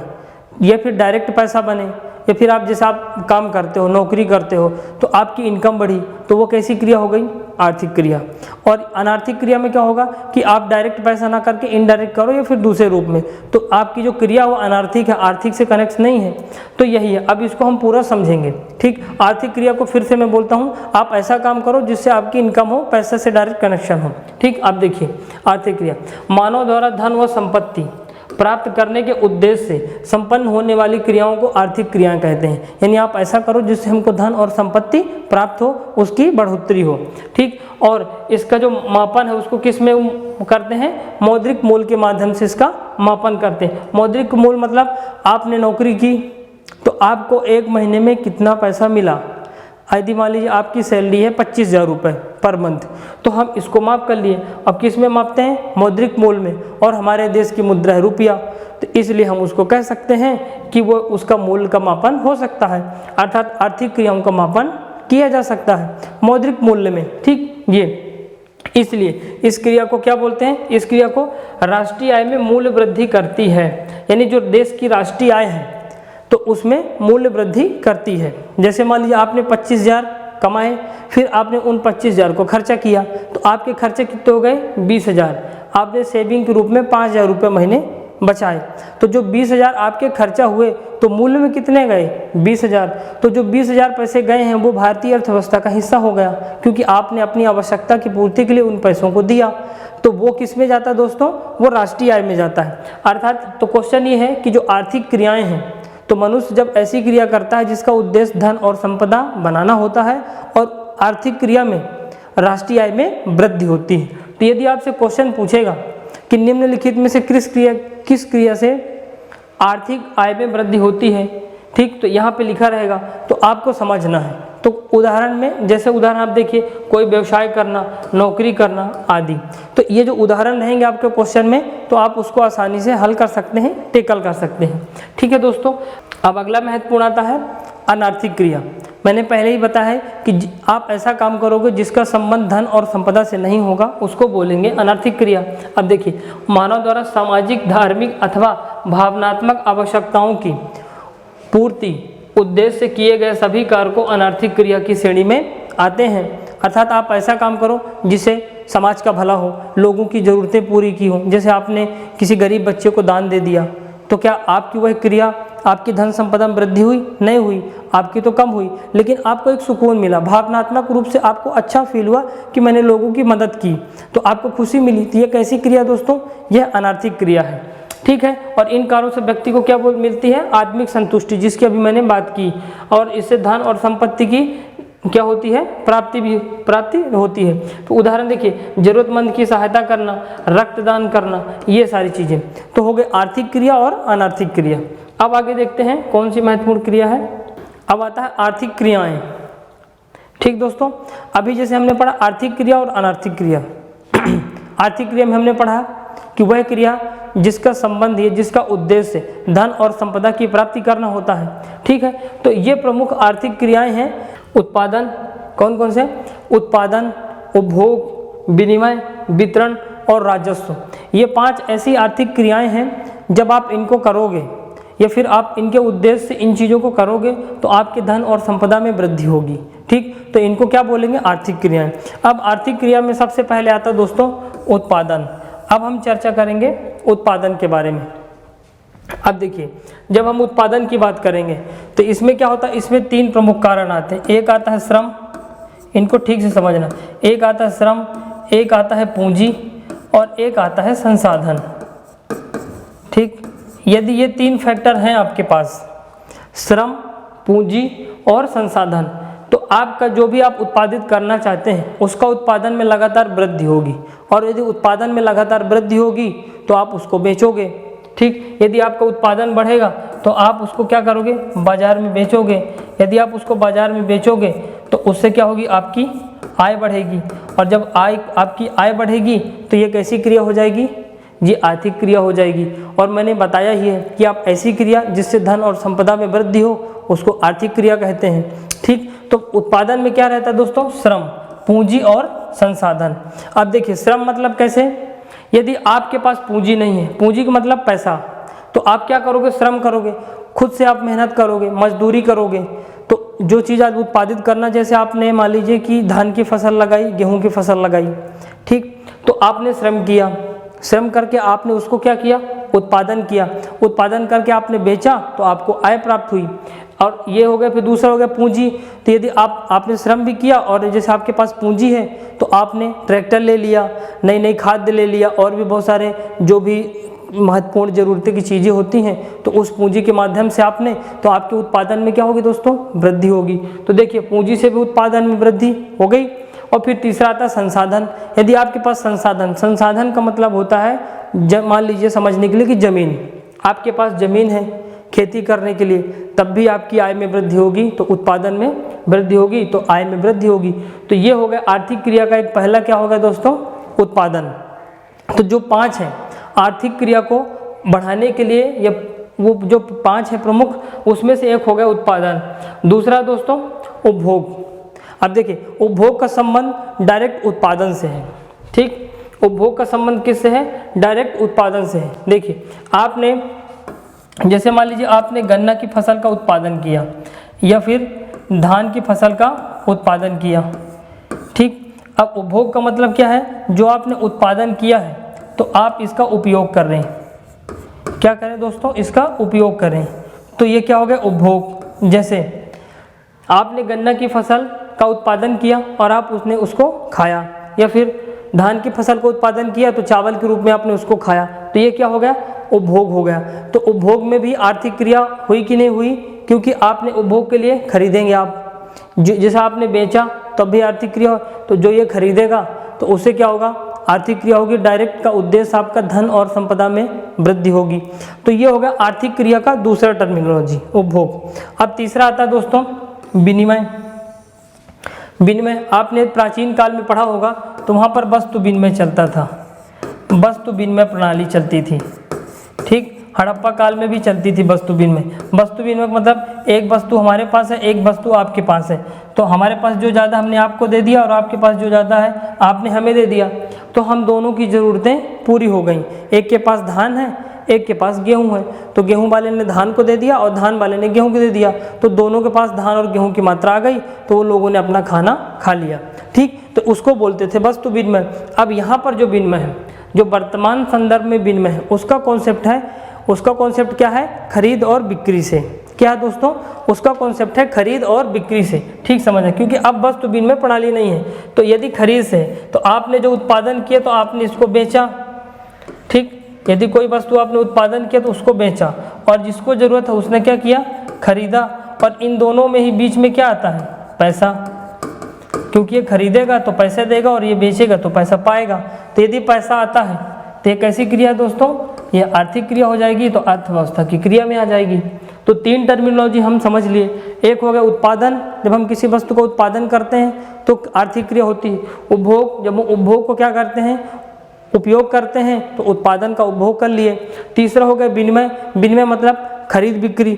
या फिर डायरेक्ट पैसा बने, या फिर आप जैसे आप काम करते हो, नौकरी करते हो तो आपकी इनकम बढ़ी, तो वो कैसी क्रिया हो गई? आर्थिक क्रिया। और अनार्थिक क्रिया में क्या होगा कि आप डायरेक्ट पैसा ना करके इनडायरेक्ट करो या फिर दूसरे रूप में, तो आपकी जो क्रिया वो अनार्थिक है, आर्थिक से कनेक्ट नहीं है। तो यही है, अब इसको हम पूरा समझेंगे, ठीक। आर्थिक क्रिया को फिर से मैं बोलता हूँ, आप ऐसा काम करो जिससे आपकी इनकम हो, पैसे से डायरेक्ट कनेक्शन हो, ठीक। अब देखिए आर्थिक क्रिया, मानव द्वारा धन व संपत्ति प्राप्त करने के उद्देश्य से संपन्न होने वाली क्रियाओं को आर्थिक क्रियाएं कहते हैं। यानी आप ऐसा करो जिससे हमको धन और संपत्ति प्राप्त हो, उसकी बढ़ोतरी हो, ठीक। और इसका जो मापन है उसको किस में करते हैं? मौद्रिक मूल के माध्यम से इसका मापन करते हैं। मौद्रिक मूल मतलब आपने नौकरी की तो आपको एक महीने में कितना पैसा मिला। यदि मान लीजिए आपकी सैलरी है 25,000 रुपये पर मंथ, तो हम इसको माप कर लिए। अब किस में मापते हैं? मौद्रिक मूल में, और हमारे देश की मुद्रा है रुपया, तो इसलिए हम उसको कह सकते हैं कि वो उसका मूल का मापन हो सकता है, अर्थात आर्थिक क्रियाओं का मापन किया जा सकता है मौद्रिक मूल्य में, ठीक। ये इसलिए इस क्रिया को क्या बोलते हैं? इस क्रिया को राष्ट्रीय आय में मूल्य वृद्धि करती है, यानी जो देश की राष्ट्रीय आय है तो उसमें मूल्य वृद्धि करती है। जैसे मान लीजिए आपने 25,000 कमाए, फिर आपने उन 25,000 को खर्चा किया, तो आपके खर्चे कितने हो गए? 20,000। आपने सेविंग के रूप में 5,000 रुपये महीने बचाए, तो जो 20,000 आपके खर्चा हुए तो मूल्य में कितने गए? 20,000। तो जो 20,000 पैसे गए हैं वो भारतीय अर्थव्यवस्था का हिस्सा हो गया, क्योंकि आपने अपनी आवश्यकता की पूर्ति के लिए उन पैसों को दिया। तो वो किस में जाता है दोस्तों? वो राष्ट्रीय आय में जाता है। अर्थात तो क्वेश्चन ये है कि जो आर्थिक क्रियाएं हैं, तो मनुष्य जब ऐसी क्रिया करता है जिसका उद्देश्य धन और संपदा बनाना होता है, और आर्थिक क्रिया में राष्ट्रीय आय में वृद्धि होती है। तो यदि आपसे क्वेश्चन पूछेगा कि निम्नलिखित में से किस क्रिया से आर्थिक आय में वृद्धि होती है, ठीक, तो यहाँ पे लिखा रहेगा, तो आपको समझना है। तो उदाहरण में, जैसे उदाहरण आप देखिए, कोई व्यवसाय करना, नौकरी करना आदि, तो ये जो उदाहरण रहेंगे आपके क्वेश्चन में, तो आप उसको आसानी से हल कर सकते हैं, टेकल कर सकते हैं, ठीक है दोस्तों। अब अगला महत्वपूर्ण आता है अनार्थिक क्रिया। मैंने पहले ही बताया है कि आप ऐसा काम करोगे जिसका संबंध धन और संपदा से नहीं होगा, उसको बोलेंगे अनार्थिक क्रिया। अब देखिए, मानव द्वारा सामाजिक, धार्मिक अथवा भावनात्मक आवश्यकताओं की पूर्ति उद्देश्य से किए गए सभी कार्य को अनार्थिक क्रिया की श्रेणी में आते हैं। अर्थात आप ऐसा काम करो जिससे समाज का भला हो, लोगों की ज़रूरतें पूरी की हो। जैसे आपने किसी गरीब बच्चे को दान दे दिया, तो क्या आपकी वह क्रिया आपकी धन संपदा में वृद्धि हुई? नहीं हुई, आपकी तो कम हुई, लेकिन आपको एक सुकून मिला, भावनात्मक रूप से आपको अच्छा फील हुआ कि मैंने लोगों की मदद की, तो आपको खुशी मिली। तो ये कैसी क्रिया दोस्तों? यह अनार्थिक क्रिया है, ठीक है। और इन कार्यों से व्यक्ति को क्या मिलती है? आत्मिक संतुष्टि, जिसकी अभी मैंने बात की। और इससे धन और संपत्ति की क्या होती है? प्राप्ति होती है। तो उदाहरण देखिए, जरूरतमंद की सहायता करना, रक्तदान करना, ये सारी चीज़ें तो हो गई आर्थिक क्रिया और अनार्थिक क्रिया। अब आगे देखते हैं कौन सी महत्वपूर्ण क्रिया है। अब आता है आर्थिक क्रियाएं। ठीक दोस्तों, अभी जैसे हमने पढ़ा आर्थिक क्रिया और अनार्थिक क्रिया। आर्थिक क्रिया में हमने पढ़ा कि वह क्रिया जिसका संबंध है, जिसका उद्देश्य धन और संपदा की प्राप्ति करना होता है, ठीक है। तो ये प्रमुख आर्थिक क्रियाएं हैं। उत्पादन, कौन कौन से? उत्पादन, उपभोग, विनिमय, वितरण और राजस्व। ये 5 ऐसी आर्थिक क्रियाएं हैं, जब आप इनको करोगे या फिर आप इनके उद्देश्य से इन चीज़ों को करोगे तो आपके धन और संपदा में वृद्धि होगी, ठीक। तो इनको क्या बोलेंगे? आर्थिक क्रियाएं। अब आर्थिक क्रिया में सबसे पहले आता है दोस्तों उत्पादन। अब हम चर्चा करेंगे उत्पादन के बारे में। अब देखिए, जब हम उत्पादन की बात करेंगे तो इसमें क्या होता है? इसमें 3 प्रमुख कारण आते हैं। एक आता है श्रम, इनको ठीक से समझना। एक आता है श्रम, एक आता है पूंजी और एक आता है संसाधन, ठीक। यदि ये 3 फैक्टर हैं आपके पास, श्रम, पूंजी और संसाधन, तो आपका जो भी आप उत्पादित करना चाहते हैं उसका उत्पादन में लगातार वृद्धि होगी। और यदि उत्पादन में लगातार वृद्धि होगी तो आप उसको बेचोगे, ठीक। यदि आपका उत्पादन बढ़ेगा तो आप उसको क्या करोगे? बाजार में बेचोगे। यदि आप उसको बाजार में बेचोगे तो उससे क्या होगी? आपकी आय बढ़ेगी। और जब आपकी आय बढ़ेगी तो ये कैसी क्रिया हो जाएगी? ये आर्थिक क्रिया हो जाएगी। और मैंने बताया ही है कि आप ऐसी क्रिया जिससे धन और संपदा में वृद्धि हो उसको आर्थिक क्रिया कहते हैं, ठीक। तो उत्पादन में क्या रहता है दोस्तों? श्रम, पूंजी और संसाधन। अब देखिए, श्रम मतलब कैसे? यदि आपके पास पूंजी नहीं है, पूंजी का मतलब पैसा, तो आप क्या करोगे? श्रम करोगे, खुद से आप मेहनत करोगे, मजदूरी करोगे। तो जो चीज़ आज उत्पादित करना, जैसे आपने मान लीजिए कि धान की फसल लगाई, गेहूं की फसल लगाई, ठीक। तो आपने श्रम किया, श्रम करके आपने उसको क्या किया? उत्पादन किया। उत्पादन करके आपने बेचा तो आपको आय प्राप्त हुई। और ये हो गया। फिर दूसरा हो गया पूंजी। तो यदि आपने श्रम भी किया और जैसे आपके पास पूंजी है तो आपने ट्रैक्टर ले लिया, नई नई खाद ले लिया, और भी बहुत सारे जो भी महत्वपूर्ण ज़रूरतें की चीज़ें होती हैं, तो उस पूंजी के माध्यम से आपने, तो आपके उत्पादन में क्या होगी दोस्तों? वृद्धि होगी। तो देखिए, पूंजी से भी उत्पादन में वृद्धि हो गई। और फिर तीसरा आता है संसाधन। यदि आपके पास संसाधन का मतलब होता है, मान लीजिए समझने के लिए कि ज़मीन, आपके पास ज़मीन है खेती करने के लिए, तब भी आपकी आय में वृद्धि होगी। तो उत्पादन में वृद्धि होगी तो आय में वृद्धि होगी। तो ये हो गया आर्थिक क्रिया का एक पहला क्या होगा दोस्तों? उत्पादन। तो जो 5 हैं आर्थिक क्रिया को बढ़ाने के लिए, या वो जो 5 है प्रमुख, उसमें से एक हो गया उत्पादन। दूसरा दोस्तों उपभोग। अब देखिए, उपभोग का संबंध डायरेक्ट उत्पादन से है, ठीक। उपभोग का संबंध किससे है? डायरेक्ट उत्पादन से है। देखिए, आपने जैसे मान लीजिए आपने गन्ना की फसल का उत्पादन किया या फिर धान की फसल का उत्पादन किया, ठीक। अब उपभोग का मतलब क्या है? जो आपने उत्पादन किया है तो आप इसका उपयोग कर रहे हैं। क्या करें दोस्तों? इसका उपयोग करें। तो ये क्या हो गया? उपभोग। जैसे आपने गन्ना की फसल का उत्पादन किया और आप उसको खाया, या फिर धान की फसल को उत्पादन किया तो चावल के रूप में आपने उसको खाया, तो ये क्या हो गया? उपभोग हो गया। तो उपभोग में भी आर्थिक क्रिया हुई कि नहीं हुई? क्योंकि आपने उपभोग के लिए खरीदेंगे आप, जैसा आपने बेचा तब भी आर्थिक क्रिया हो। तो जो ये खरीदेगा तो उससे क्या होगा? आर्थिक क्रिया होगी। डायरेक्ट का उद्देश्य आपका धन और संपदा में वृद्धि होगी। तो ये हो गया आर्थिक क्रिया का दूसरा टर्मिनोलॉजी, उपभोग। अब तीसरा आता है दोस्तों विनिमय। विनिमय आपने प्राचीन काल में पढ़ा होगा, तो वहाँ पर वस्तु विनिमय चलता था, वस्तु विनिमय प्रणाली चलती थी, ठीक। हड़प्पा काल में भी चलती थी वस्तु विनिमय। वस्तु विनिमय मतलब एक वस्तु हमारे पास है, एक वस्तु आपके पास है, तो हमारे पास जो ज़्यादा हमने आपको दे दिया और आपके पास जो ज़्यादा है आपने हमें दे दिया, तो हम दोनों की ज़रूरतें पूरी हो गई। एक के पास धान है, एक के पास गेहूं है, तो गेहूं वाले ने धान को दे दिया और धान वाले ने गेहूं को दे दिया, तो दोनों के पास धान और गेहूं की मात्रा आ गई, तो वो लोगों ने अपना खाना खा लिया। ठीक, तो उसको बोलते थे वस्तु विनिमय। अब यहाँ पर जो विनिमय है, जो वर्तमान संदर्भ में विनिमय है, उसका कॉन्सेप्ट है, उसका कॉन्सेप्ट क्या है? खरीद और बिक्री से। क्या है दोस्तों? उसका कॉन्सेप्ट है खरीद और बिक्री से। ठीक समझना, क्योंकि अब वस्तु विनिमय प्रणाली नहीं है, तो यदि खरीद से तो आपने जो उत्पादन किया तो आपने इसको बेचा। ठीक, यदि कोई वस्तु आपने उत्पादन किया तो उसको बेचा, और जिसको ज़रूरत है उसने क्या किया? खरीदा। और इन दोनों में ही बीच में क्या आता है? पैसा, क्योंकि ये खरीदेगा तो पैसा देगा और ये बेचेगा तो पैसा पाएगा। तो यदि पैसा आता है तो ये कैसी क्रिया है दोस्तों? ये आर्थिक क्रिया हो जाएगी, तो अर्थव्यवस्था की क्रिया में आ जाएगी। तो 3 टर्मिनोलॉजी हम समझ लिए। एक हो गया उत्पादन, जब हम किसी वस्तु को उत्पादन करते हैं तो आर्थिक क्रिया होती है। उपभोग, जब हम उपभोग को क्या करते हैं? उपयोग करते हैं, तो उत्पादन का उपभोग कर लिए। तीसरा हो गया विनिमय। विनिमय मतलब खरीद बिक्री,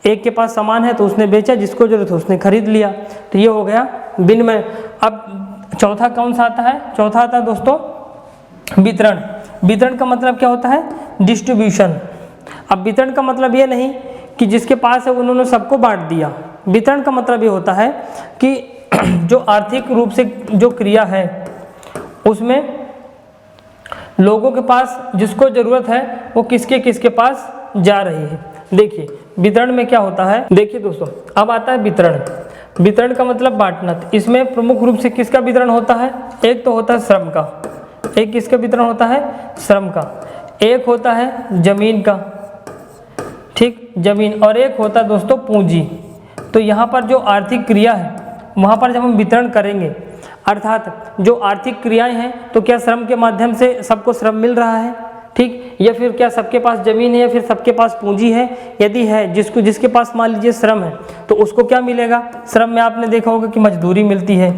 एक के पास सामान है तो उसने बेचा, जिसको जरूरत है उसने खरीद लिया, तो ये हो गया विनिमय। अब चौथा कौन सा आता है? चौथा आता है दोस्तों वितरण। वितरण का मतलब क्या होता है? डिस्ट्रीब्यूशन। अब वितरण का मतलब ये नहीं कि जिसके पास है उन्होंने सबको बांट दिया। वितरण का मतलब ये होता है कि जो आर्थिक रूप से जो क्रिया है उसमें लोगों के पास जिसको ज़रूरत है वो किसके किसके पास जा रही है। देखिए वितरण में क्या होता है, देखिए दोस्तों, अब आता है वितरण। वितरण का मतलब बांटना। तो इसमें प्रमुख रूप से किसका वितरण होता है? एक तो होता है श्रम का, एक किसका वितरण होता है? श्रम का। एक होता है जमीन का, ठीक, जमीन, और एक होता है दोस्तों पूंजी। तो यहाँ पर जो आर्थिक क्रिया है वहाँ पर जब हम वितरण करेंगे, अर्थात जो आर्थिक क्रियाएं हैं, तो क्या श्रम के माध्यम से सबको श्रम मिल रहा है? ठीक, या फिर क्या सबके पास जमीन है या फिर सबके पास पूंजी है? यदि है, जिसके पास मान लीजिए श्रम है, तो उसको क्या मिलेगा? श्रम में आपने देखा होगा कि मजदूरी मिलती है।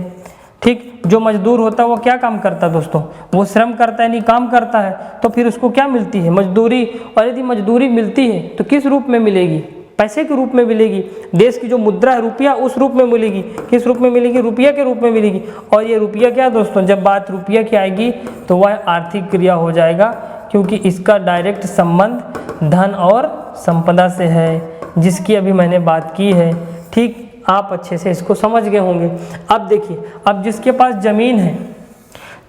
ठीक, जो मजदूर होता है वो क्या काम करता है दोस्तों? वो श्रम करता है, नहीं काम करता है, तो फिर उसको क्या मिलती है? मजदूरी। और यदि मजदूरी मिलती है तो किस रूप में मिलेगी? पैसे के रूप में मिलेगी। देश की जो मुद्रा है रुपया, उस रूप में मिलेगी। किस रूप में मिलेगी? रुपया के रूप में मिलेगी। और ये रुपया क्या दोस्तों, जब बात रुपया की आएगी तो वह आर्थिक क्रिया हो जाएगा, क्योंकि इसका डायरेक्ट संबंध धन और संपदा से है, जिसकी अभी मैंने बात की है। ठीक, आप अच्छे से इसको समझ गए होंगे। अब देखिए, अब जिसके पास ज़मीन है,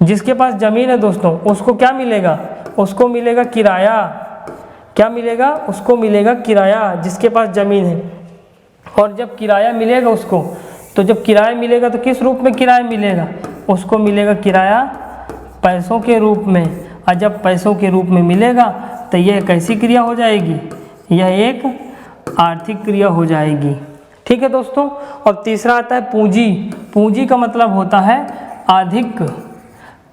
जिसके पास ज़मीन है दोस्तों, उसको क्या मिलेगा? उसको मिलेगा किराया। क्या मिलेगा? उसको मिलेगा किराया, जिसके पास ज़मीन है। और जब किराया मिलेगा उसको, तो जब किराया मिलेगा तो किस रूप में किराया मिलेगा? उसको मिलेगा किराया पैसों के रूप में। और जब पैसों के रूप में मिलेगा तो यह कैसी क्रिया हो जाएगी? यह एक आर्थिक क्रिया हो जाएगी। ठीक है दोस्तों। और तीसरा आता है पूंजी। पूंजी का मतलब होता है अधिक।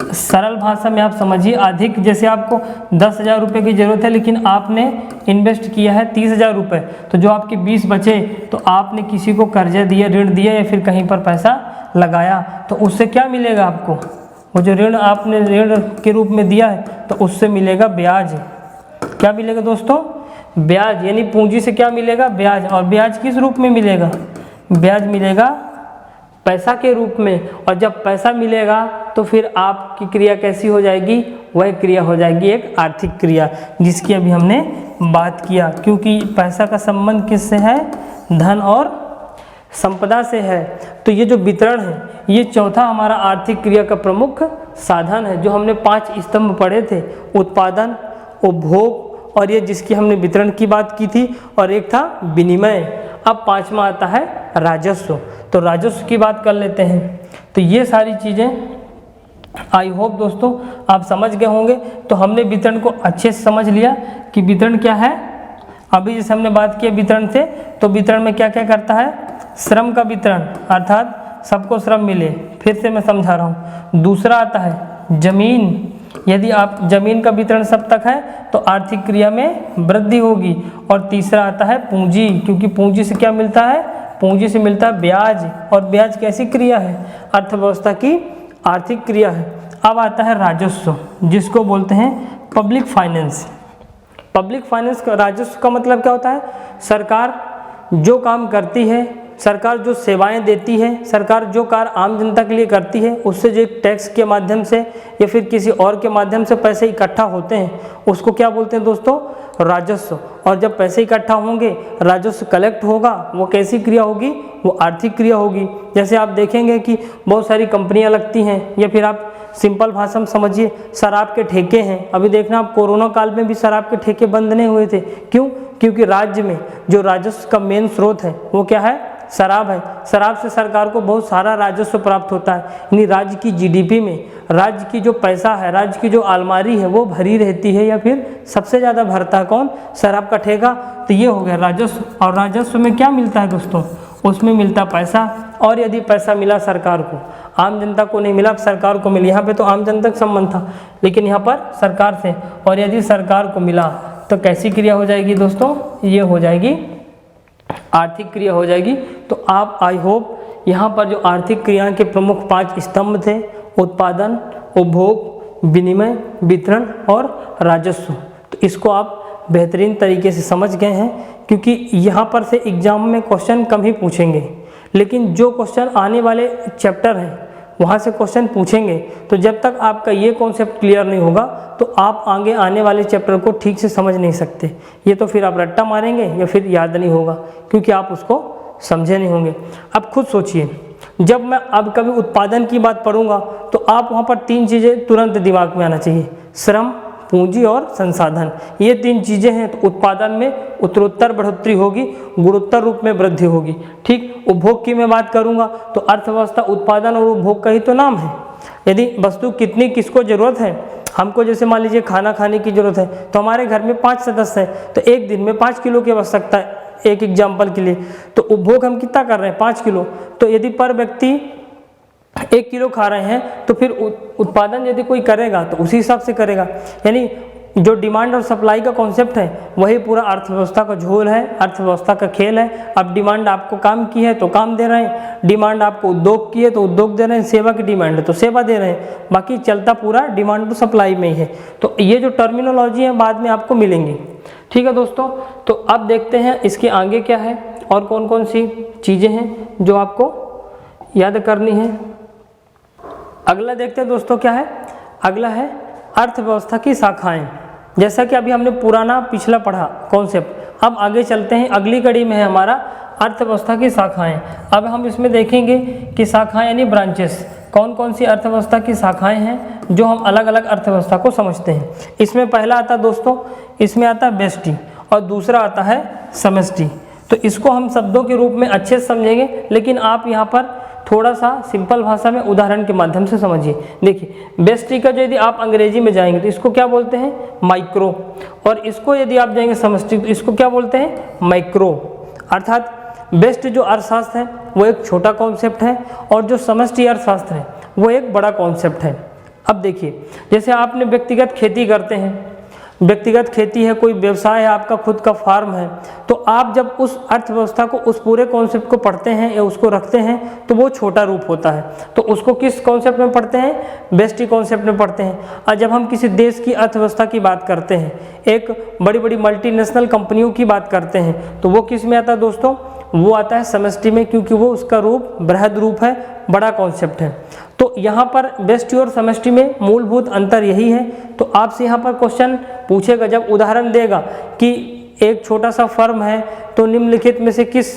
सरल भाषा में आप समझिए, अधिक। जैसे आपको 10,000 रुपये की ज़रूरत है, लेकिन आपने इन्वेस्ट किया है 30,000 रुपये, तो जो आपके 20 बचे तो आपने किसी को कर्जा दिया, ऋण दिया, या फिर कहीं पर पैसा लगाया, तो उससे क्या मिलेगा आपको? वो जो ऋण आपने ऋण के रूप में दिया है तो उससे मिलेगा ब्याज। क्या मिलेगा दोस्तों? ब्याज। यानी पूंजी से क्या मिलेगा? ब्याज। और ब्याज किस रूप में मिलेगा? ब्याज मिलेगा पैसा के रूप में। और जब पैसा मिलेगा तो फिर आपकी क्रिया कैसी हो जाएगी? वह क्रिया हो जाएगी एक आर्थिक क्रिया, जिसकी अभी हमने बात किया। क्योंकि पैसा का संबंध किससे है? धन और संपदा से है। तो ये जो वितरण है, ये चौथा हमारा आर्थिक क्रिया का प्रमुख साधन है, जो हमने 5 स्तंभ पढ़े थे, उत्पादन, उपभोग, और ये जिसकी हमने वितरण की बात की थी, और एक था विनिमय। अब 5वां आता है राजस्व। तो राजस्व की बात कर लेते हैं। तो ये सारी चीज़ें आई होप दोस्तों आप समझ गए होंगे। तो हमने वितरण को अच्छे से समझ लिया कि वितरण क्या है। अभी जैसे हमने बात की वितरण से, तो वितरण में क्या क्या करता है? श्रम का वितरण, अर्थात सबको श्रम मिले। फिर से मैं समझा रहा हूँ। दूसरा आता है जमीन। यदि आप जमीन का वितरण सब तक है तो आर्थिक क्रिया में वृद्धि होगी। और तीसरा आता है पूंजी, क्योंकि पूंजी से क्या मिलता है? पूंजी से मिलता है ब्याज। और ब्याज कैसी क्रिया है? अर्थव्यवस्था की आर्थिक क्रिया है। अब आता है राजस्व, जिसको बोलते हैं पब्लिक फाइनेंस। पब्लिक फाइनेंस का राजस्व का मतलब क्या होता है? सरकार जो काम करती है सरकार जो सेवाएं देती है, सरकार जो कार्य आम जनता के लिए करती है, उससे जो एक टैक्स के माध्यम से या फिर किसी और के माध्यम से पैसे इकट्ठा होते हैं, उसको क्या बोलते हैं दोस्तों? राजस्व। और जब पैसे इकट्ठा होंगे, राजस्व कलेक्ट होगा, वो कैसी क्रिया होगी? वो आर्थिक क्रिया होगी। जैसे आप देखेंगे कि बहुत सारी कंपनियां लगती हैं, या फिर आप सिंपल भाषा में समझिए, शराब के ठेके हैं। अभी देखना, आप कोरोना काल में भी शराब के ठेके बंद नहीं हुए थे। क्यों? क्योंकि राज्य में जो राजस्व का मेन स्रोत है वो क्या है? शराब है। शराब से सरकार को बहुत सारा राजस्व प्राप्त होता है, यानी राज्य की जीडीपी में राज्य की जो पैसा है, राज्य की जो अलमारी है वो भरी रहती है, या फिर सबसे ज़्यादा भरता है कौन? शराब का ठेका। तो ये हो गया राजस्व। और राजस्व में क्या मिलता है दोस्तों? उसमें मिलता पैसा। और यदि पैसा मिला सरकार को, आम जनता को नहीं मिला, सरकार को मिला। यहाँ पे तो आम जनता का संबंध था, लेकिन यहाँ पर सरकार से। और यदि सरकार को मिला तो कैसी क्रिया हो जाएगी दोस्तों? ये हो जाएगी आर्थिक क्रिया हो जाएगी। तो आप, आई होप, यहाँ पर जो आर्थिक क्रिया के प्रमुख 5 स्तंभ थे, उत्पादन, उपभोग, विनिमय, वितरण और राजस्व, तो इसको आप बेहतरीन तरीके से समझ गए हैं। क्योंकि यहाँ पर से एग्जाम में क्वेश्चन कम ही पूछेंगे, लेकिन जो क्वेश्चन आने वाले चैप्टर हैं वहाँ से क्वेश्चन पूछेंगे। तो जब तक आपका ये कॉन्सेप्ट क्लियर नहीं होगा तो आप आगे आने वाले चैप्टर को ठीक से समझ नहीं सकते। ये तो फिर आप रट्टा मारेंगे या फिर याद नहीं होगा, क्योंकि आप उसको समझे नहीं होंगे। अब खुद सोचिए, जब मैं अब कभी उत्पादन की बात पढ़ूंगा तो आप वहाँ पर 3 चीज़ें तुरंत दिमाग में आना चाहिए: श्रम, पूंजी और संसाधन। ये 3 चीज़ें हैं तो उत्पादन में उत्तरोत्तर बढ़ोतरी होगी, गुणोत्तर रूप में वृद्धि होगी। ठीक। उपभोग की मैं बात करूंगा तो अर्थव्यवस्था उत्पादन और उपभोग का ही तो नाम है। यदि वस्तु कितनी किसको ज़रूरत है, हमको जैसे मान लीजिए खाना खाने की ज़रूरत है, तो हमारे घर में 5 सदस्य हैं, तो एक दिन में 5 किलो की आवश्यकता है, एक एग्जाम्पल के लिए। तो उपभोग हम कितना कर रहे हैं? 5 किलो। तो यदि पर व्यक्ति 1 किलो खा रहे हैं तो फिर उत्पादन यदि कोई करेगा तो उसी हिसाब से करेगा। यानी जो डिमांड और सप्लाई का कॉन्सेप्ट है वही पूरा अर्थव्यवस्था का झोल है, अर्थव्यवस्था का खेल है। अब डिमांड आपको काम की है तो काम दे रहे हैं, डिमांड आपको उद्योग की है तो उद्योग दे रहे हैं, सेवा की डिमांड है तो सेवा दे रहे हैं। बाकी चलता पूरा डिमांड और सप्लाई में ही है। तो ये जो टर्मिनोलॉजी है बाद में आपको मिलेंगी। ठीक है दोस्तों, तो अब देखते हैं इसके आगे क्या है और कौन कौन सी चीज़ें हैं जो आपको याद करनी है। अगला देखते हैं दोस्तों क्या है। अगला है अर्थव्यवस्था की शाखाएं। जैसा कि अभी हमने पुराना पिछला पढ़ा कॉन्सेप्ट, अब आगे चलते हैं। अगली कड़ी में है हमारा अर्थव्यवस्था की शाखाएं। अब हम इसमें देखेंगे कि शाखाएं यानी ब्रांचेस, कौन कौन सी अर्थव्यवस्था की शाखाएं हैं जो हम अलग अलग अर्थव्यवस्था को समझते हैं। इसमें पहला आता है दोस्तों, इसमें आता है व्यष्टि और दूसरा आता है समष्टि। तो इसको हम शब्दों के रूप में अच्छे से समझेंगे, लेकिन आप यहाँ पर थोड़ा सा सिंपल भाषा में उदाहरण के माध्यम से समझिए। देखिए, व्यष्टि का जो यदि आप अंग्रेजी में जाएंगे तो इसको क्या बोलते हैं? माइक्रो। और इसको यदि आप जाएंगे समष्टि तो इसको क्या बोलते हैं? मैक्रो। अर्थात व्यष्टि जो अर्थशास्त्र है वो एक छोटा कॉन्सेप्ट है और जो समष्टि अर्थशास्त्र है वो एक बड़ा कॉन्सेप्ट है। अब देखिए, जैसे आपने व्यक्तिगत खेती करते हैं, व्यक्तिगत खेती है, कोई व्यवसाय है, आपका खुद का फार्म है, तो आप जब उस अर्थव्यवस्था को, उस पूरे कॉन्सेप्ट को पढ़ते हैं या उसको रखते हैं तो वो छोटा रूप होता है। तो उसको किस कॉन्सेप्ट में पढ़ते हैं? व्यष्टि कॉन्सेप्ट में पढ़ते हैं। और जब हम किसी देश की अर्थव्यवस्था की बात करते हैं, एक बड़ी बड़ी मल्टीनेशनल कंपनियों की बात करते हैं, तो वो किस में आता है दोस्तों? वो आता है समष्टि में, क्योंकि वो उसका रूप बृहद रूप है, बड़ा कॉन्सेप्ट है। तो यहाँ पर व्यष्टि और समष्टि में मूलभूत अंतर यही है। तो आपसे यहाँ पर क्वेश्चन पूछेगा, जब उदाहरण देगा कि एक छोटा सा फर्म है तो निम्नलिखित में से किस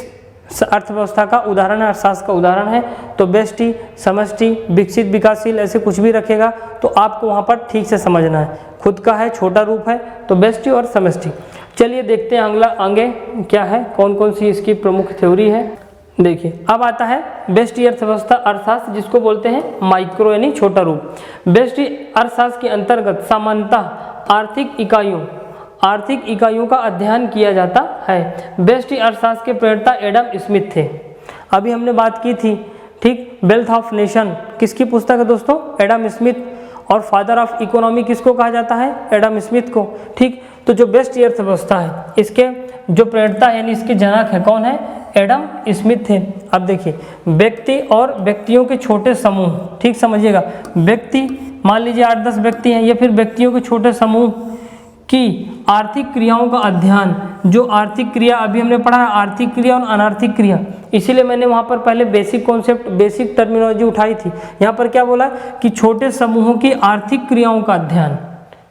अर्थव्यवस्था का उदाहरण है, अर्थशास्त्र का उदाहरण है, तो व्यष्टि, समष्टि, विकसित, विकासशील, ऐसे कुछ भी रखेगा तो आपको वहाँ पर ठीक से समझना है। खुद का है, छोटा रूप है, तो व्यष्टि और समष्टि। चलिए देखते हैं अगला आगे क्या है, कौन कौन सी इसकी प्रमुख थ्योरी है। देखिए, अब आता है व्यष्टि अर्थव्यवस्था अर्थशास्त्र, जिसको बोलते हैं माइक्रो यानी छोटा रूप। व्यष्टि अर्थशास्त्र के अंतर्गत सामान्यतः आर्थिक इकाइयों का अध्ययन किया जाता है। व्यष्टि अर्थशास्त्र के प्रणेता एडम स्मिथ थे। अभी हमने बात की थी, ठीक, वेल्थ ऑफ नेशन किसकी पुस्तक है दोस्तों? Adam Smith. और फादर ऑफ इकोनॉमी किसको कहा जाता है? एडम स्मिथ को। ठीक, तो जो व्यष्टि अर्थव्यवस्था है इसके जो प्रणेता यानी इसके जनक है कौन है? एडम स्मिथ थे। अब देखिए, व्यक्ति और व्यक्तियों के छोटे समूह, ठीक समझिएगा, व्यक्ति मान लीजिए 8-10 व्यक्ति हैं, या फिर व्यक्तियों के छोटे समूह की आर्थिक क्रियाओं का अध्ययन जो आर्थिक क्रिया अभी हमने पढ़ा है, आर्थिक क्रिया और अनार्थिक क्रिया, इसीलिए मैंने वहाँ पर पहले बेसिक कॉन्सेप्ट, बेसिक टर्मिनोलॉजी उठाई थी। यहाँ पर क्या बोला कि छोटे समूहों की आर्थिक क्रियाओं का अध्ययन,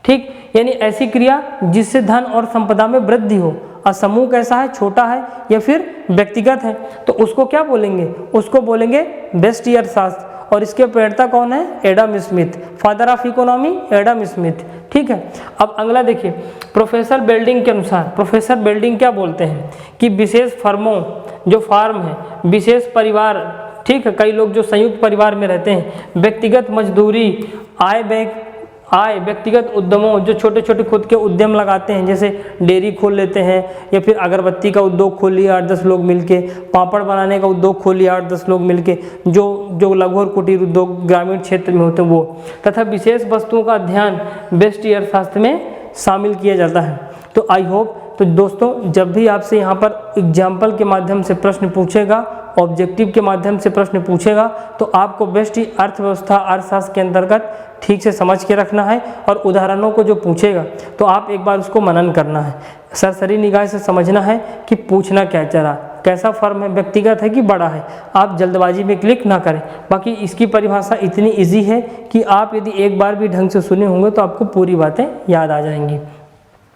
ठीक, यानी ऐसी क्रिया जिससे धन और संपदा में वृद्धि हो। और समूह कैसा है, छोटा है या फिर व्यक्तिगत है, तो उसको क्या बोलेंगे, उसको बोलेंगे व्यष्टि अर्थशास्त्र। और इसके प्रणेता कौन है, Adam Smith, father of economy Adam Smith, ठीक है। अब अगला देखिए, प्रोफेसर बेल्डिंग के अनुसार, प्रोफेसर बेल्डिंग क्या बोलते हैं कि विशेष फर्मों, जो फार्म है, विशेष परिवार, ठीक है, कई लोग जो संयुक्त परिवार में रहते हैं, व्यक्तिगत मजदूरी, आय, व्यक्तिगत उद्यमों, जो छोटे छोटे खुद के उद्यम लगाते हैं, जैसे डेयरी खोल लेते हैं या फिर अगरबत्ती का उद्योग खोल लिया 8-10 लोग मिलके, पापड़ बनाने का उद्योग खोल लिया 8-10 लोग मिलके, जो लघु और कुटीर उद्योग ग्रामीण क्षेत्र में होते हैं वो, तथा विशेष वस्तुओं का अध्ययन व्यष्टि अर्थशास्त्र में शामिल किया जाता है। तो आई होप, तो दोस्तों जब भी आपसे यहाँ पर एग्जाम्पल के माध्यम से प्रश्न पूछेगा, ऑब्जेक्टिव के माध्यम से प्रश्न पूछेगा, तो आपको व्यष्टि अर्थव्यवस्था अर्थशास्त्र के अंतर्गत ठीक से समझ के रखना है। और उदाहरणों को जो पूछेगा तो आप एक बार उसको मनन करना है, सरसरी निगाह से समझना है कि पूछना क्या चाह रहा, कैसा फर्म है, व्यक्तिगत है कि बड़ा है। आप जल्दबाजी में क्लिक ना करें। बाकी इसकी परिभाषा इतनी इजी है कि आप यदि एक बार भी ढंग से सुने होंगे तो आपको पूरी बातें याद आ जाएंगी,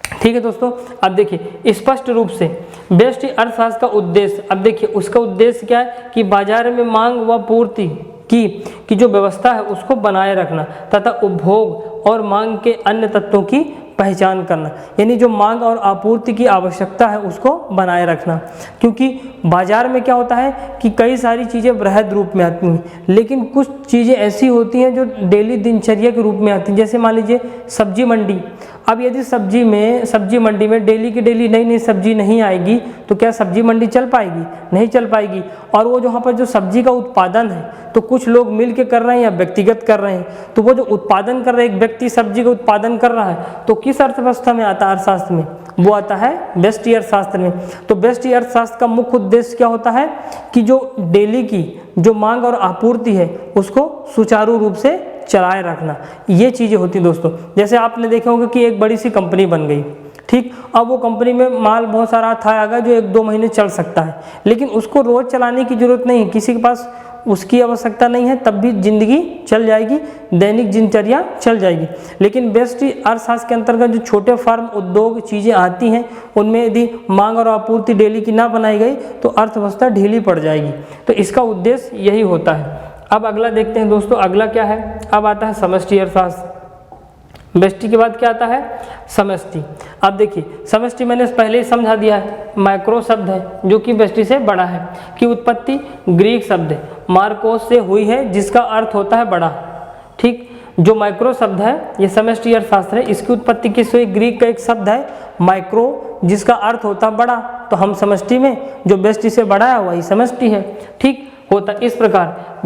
ठीक है दोस्तों। अब देखिए स्पष्ट रूप से व्यष्टि अर्थशास्त्र का उद्देश्य, अब देखिए उसका उद्देश्य क्या है कि बाजार में मांग व पूर्ति की जो व्यवस्था है उसको बनाए रखना तथा उपभोग और मांग के अन्य तत्वों की पहचान करना, यानी जो मांग और आपूर्ति की आवश्यकता है उसको बनाए रखना। क्योंकि बाजार में क्या होता है कि कई सारी चीज़ें वृहद रूप में आती हैं, लेकिन कुछ चीज़ें ऐसी होती हैं जो डेली दिनचर्या के रूप में आती हैं। जैसे मान लीजिए सब्जी मंडी, अब यदि सब्जी मंडी में डेली की डेली नई नई सब्जी नहीं आएगी तो क्या सब्जी मंडी चल पाएगी, नहीं चल पाएगी। और वो जहाँ पर जो सब्जी का उत्पादन है तो कुछ लोग मिल के कर रहे हैं या व्यक्तिगत कर रहे हैं, तो वो जो उत्पादन कर रहे हैं, एक व्यक्ति सब्जी का उत्पादन कर रहा है, तो किस अर्थव्यवस्था में आता है, अर्थशास्त्र में, वो आता है व्यष्टि अर्थशास्त्र में। तो व्यष्टि अर्थशास्त्र का मुख्य उद्देश्य क्या होता है कि जो डेली की जो मांग और आपूर्ति है उसको सुचारू रूप से चलाए रखना, ये चीज़ें होती हैं दोस्तों। जैसे आपने देखा होगा कि एक बड़ी सी कंपनी बन गई, ठीक, अब वो कंपनी में माल बहुत सारा था आगा जो 1-2 महीने चल सकता है, लेकिन उसको रोज़ चलाने की ज़रूरत नहीं है, किसी के पास उसकी आवश्यकता नहीं है, तब भी जिंदगी चल जाएगी, दैनिक दिनचर्या चल जाएगी। लेकिन व्यष्टि अर्थशास्त्र के अंतर्गत जो छोटे फार्म उद्योग चीज़ें आती हैं उनमें यदि मांग और आपूर्ति डेली की ना बनाई गई तो अर्थव्यवस्था ढीली पड़ जाएगी। तो इसका उद्देश्य यही होता है। अब अगला देखते हैं दोस्तों, अगला क्या है, अब आता है समष्टि अर्थशास्त्र। व्यष्टि के बाद क्या आता है, समष्टि। अब देखिए समष्टि मैंने पहले ही समझा दिया है, माइक्रो शब्द है जो कि व्यष्टि से बड़ा है, की उत्पत्ति ग्रीक शब्द है मार्कोस से हुई है जिसका अर्थ होता है बड़ा, ठीक। जो माइक्रो शब्द है ये समष्टि अर्थशास्त्र है, इसकी उत्पत्ति किससे हुई, ग्रीक का एक शब्द है माइक्रो जिसका अर्थ होता है बड़ा, तो हम समष्टि में जो व्यष्टि से बड़ा है वही समष्टि है, ठीक होता। इस प्रकार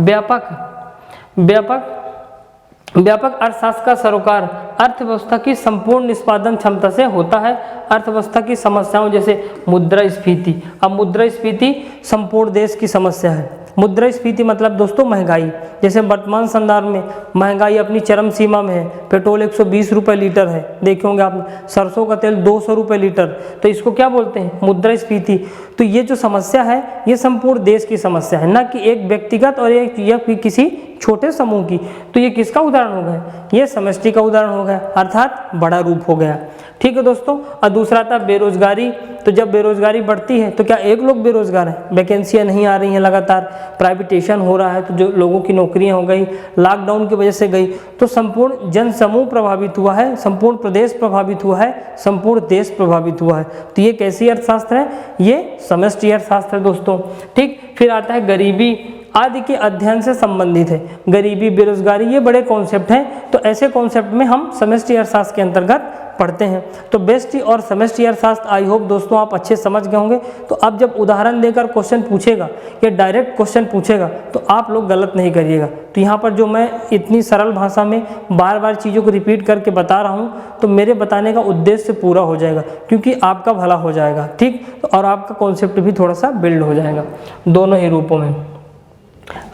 व्यापक अर्थशास्त्र का सरोकार अर्थव्यवस्था की संपूर्ण निष्पादन क्षमता से होता है। अर्थव्यवस्था की समस्याओं जैसे मुद्रास्फीति, अब मुद्रास्फीति संपूर्ण देश की समस्या है। मुद्रास्फीति मतलब दोस्तों महंगाई, जैसे वर्तमान संदर्भ में महंगाई अपनी चरम सीमा में है, पेट्रोल 120 रुपये लीटर है, देखे होंगे आपने, सरसों का तेल 200 रुपये लीटर, तो इसको क्या बोलते हैं, मुद्रास्फीति। तो ये जो समस्या है ये संपूर्ण देश की समस्या है, ना कि एक व्यक्तिगत और एक या फिर किसी छोटे समूह की। तो ये किसका उदाहरण हो गया, ये समष्टि का उदाहरण हो गया, अर्थात बड़ा रूप हो गया, ठीक है दोस्तों। और दूसरा था बेरोजगारी, तो जब बेरोजगारी बढ़ती है तो क्या एक लोग बेरोजगार हैं, वैकेंसियां नहीं आ रही हैं, लगातार प्राइवेटेशन हो रहा है, तो जो लोगों की नौकरियां हो गई, लॉकडाउन की वजह से गई, तो संपूर्ण जन समूह प्रभावित हुआ है, संपूर्ण प्रदेश प्रभावित हुआ है, संपूर्ण देश प्रभावित हुआ है। तो ये कैसी अर्थशास्त्र है, ये समष्टि अर्थशास्त्र है दोस्तों, ठीक। फिर आता है गरीबी आदि के अध्ययन से संबंधित है, गरीबी बेरोजगारी ये बड़े कॉन्सेप्ट हैं, तो ऐसे कॉन्सेप्ट में हम समष्टि अर्थशास्त्र के अंतर्गत पढ़ते हैं। तो व्यष्टि और समष्टि अर्थशास्त्र आई होप दोस्तों आप अच्छे समझ गए होंगे। तो अब जब उदाहरण देकर क्वेश्चन पूछेगा या डायरेक्ट क्वेश्चन पूछेगा तो आप लोग गलत नहीं करिएगा। तो यहाँ पर जो मैं इतनी सरल भाषा में बार बार चीज़ों को रिपीट करके बता रहा हूँ तो मेरे बताने का उद्देश्य पूरा हो जाएगा, क्योंकि आपका भला हो जाएगा, ठीक, और आपका कॉन्सेप्ट भी थोड़ा सा बिल्ड हो जाएगा दोनों ही रूपों में।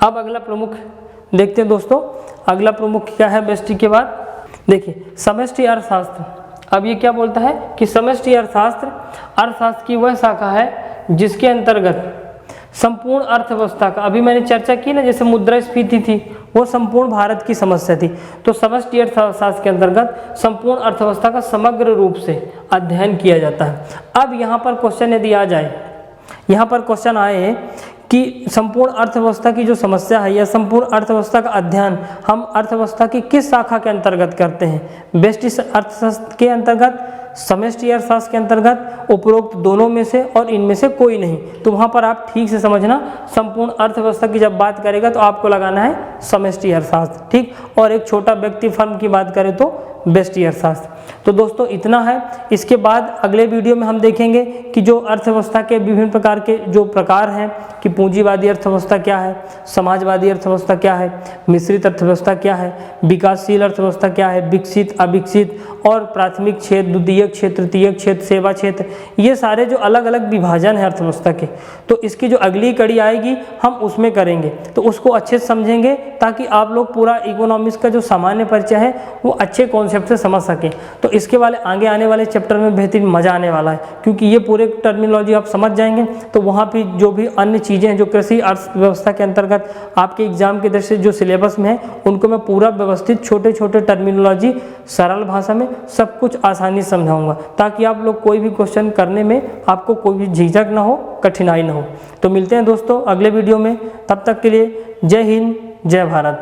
अब अगला प्रमुख देखते हैं दोस्तों, अगला प्रमुख क्या है व्यष्टि के बाद, देखिए समष्टि अर्थशास्त्र। अब ये क्या बोलता है कि समष्टि अर्थशास्त्र अर्थशास्त्र की वह शाखा है जिसके अंतर्गत संपूर्ण अर्थव्यवस्था का, अभी मैंने चर्चा की ना जैसे मुद्रास्फीति थी, वो संपूर्ण भारत की समस्या थी, तो समष्टि अर्थशास्त्र के अंतर्गत संपूर्ण अर्थव्यवस्था का समग्र रूप से अध्ययन किया जाता है। अब यहाँ पर क्वेश्चन यदि आ जाए, यहाँ पर क्वेश्चन आए कि संपूर्ण अर्थव्यवस्था की जो समस्या है या संपूर्ण अर्थव्यवस्था का अध्ययन हम अर्थव्यवस्था की किस शाखा के अंतर्गत करते हैं, व्यष्टि अर्थशास्त्र के अंतर्गत, समष्टि अर्थशास्त्र के अंतर्गत, उपरोक्त दोनों में से और इनमें से कोई नहीं। तो वहाँ पर आप ठीक से समझना, संपूर्ण अर्थव्यवस्था की जब बात करेगा तो आपको लगाना है समष्टि अर्थशास्त्र, ठीक, और एक छोटा व्यक्ति फर्म की बात करें तो व्यष्टि अर्थशास्त्र। तो दोस्तों इतना है। इसके बाद अगले वीडियो में हम देखेंगे कि जो अर्थव्यवस्था के विभिन्न प्रकार के जो प्रकार हैं कि पूंजीवादी अर्थव्यवस्था क्या है, समाजवादी अर्थव्यवस्था क्या है, मिश्रित अर्थव्यवस्था क्या है, विकासशील अर्थव्यवस्था क्या है, विकसित, अविकसित, और प्राथमिक क्षेत्र, द्वितीयक क्षेत्र, तृतीयक क्षेत्र, सेवा क्षेत्र, ये सारे जो अलग अलग विभाजन है अर्थव्यवस्था के, तो इसकी जो अगली कड़ी आएगी हम उसमें करेंगे, तो उसको अच्छे से समझेंगे ताकि आप लोग पूरा इकोनॉमिक्स का जो सामान्य परिचय है वो अच्छे कॉन्सेप्ट से समझ सकें। तो इसके वाले आगे आने वाले चैप्टर में बेहतरीन मज़ा आने वाला है, क्योंकि ये पूरे टर्मिनोलॉजी आप समझ जाएंगे तो वहाँ पे जो भी अन्य चीज़ें हैं जो कृषि अर्थव्यवस्था के अंतर्गत आपके एग्जाम के दृष्टि से जो सिलेबस में है उनको मैं पूरा व्यवस्थित छोटे छोटे टर्मिनोलॉजी सरल भाषा में सब कुछ आसानी से समझाऊंगा, ताकि आप लोग कोई भी क्वेश्चन करने में आपको कोई भी झिझक ना हो, कठिनाई ना हो। तो मिलते हैं दोस्तों अगले वीडियो में, तब तक के लिए जय हिंद, जय भारत।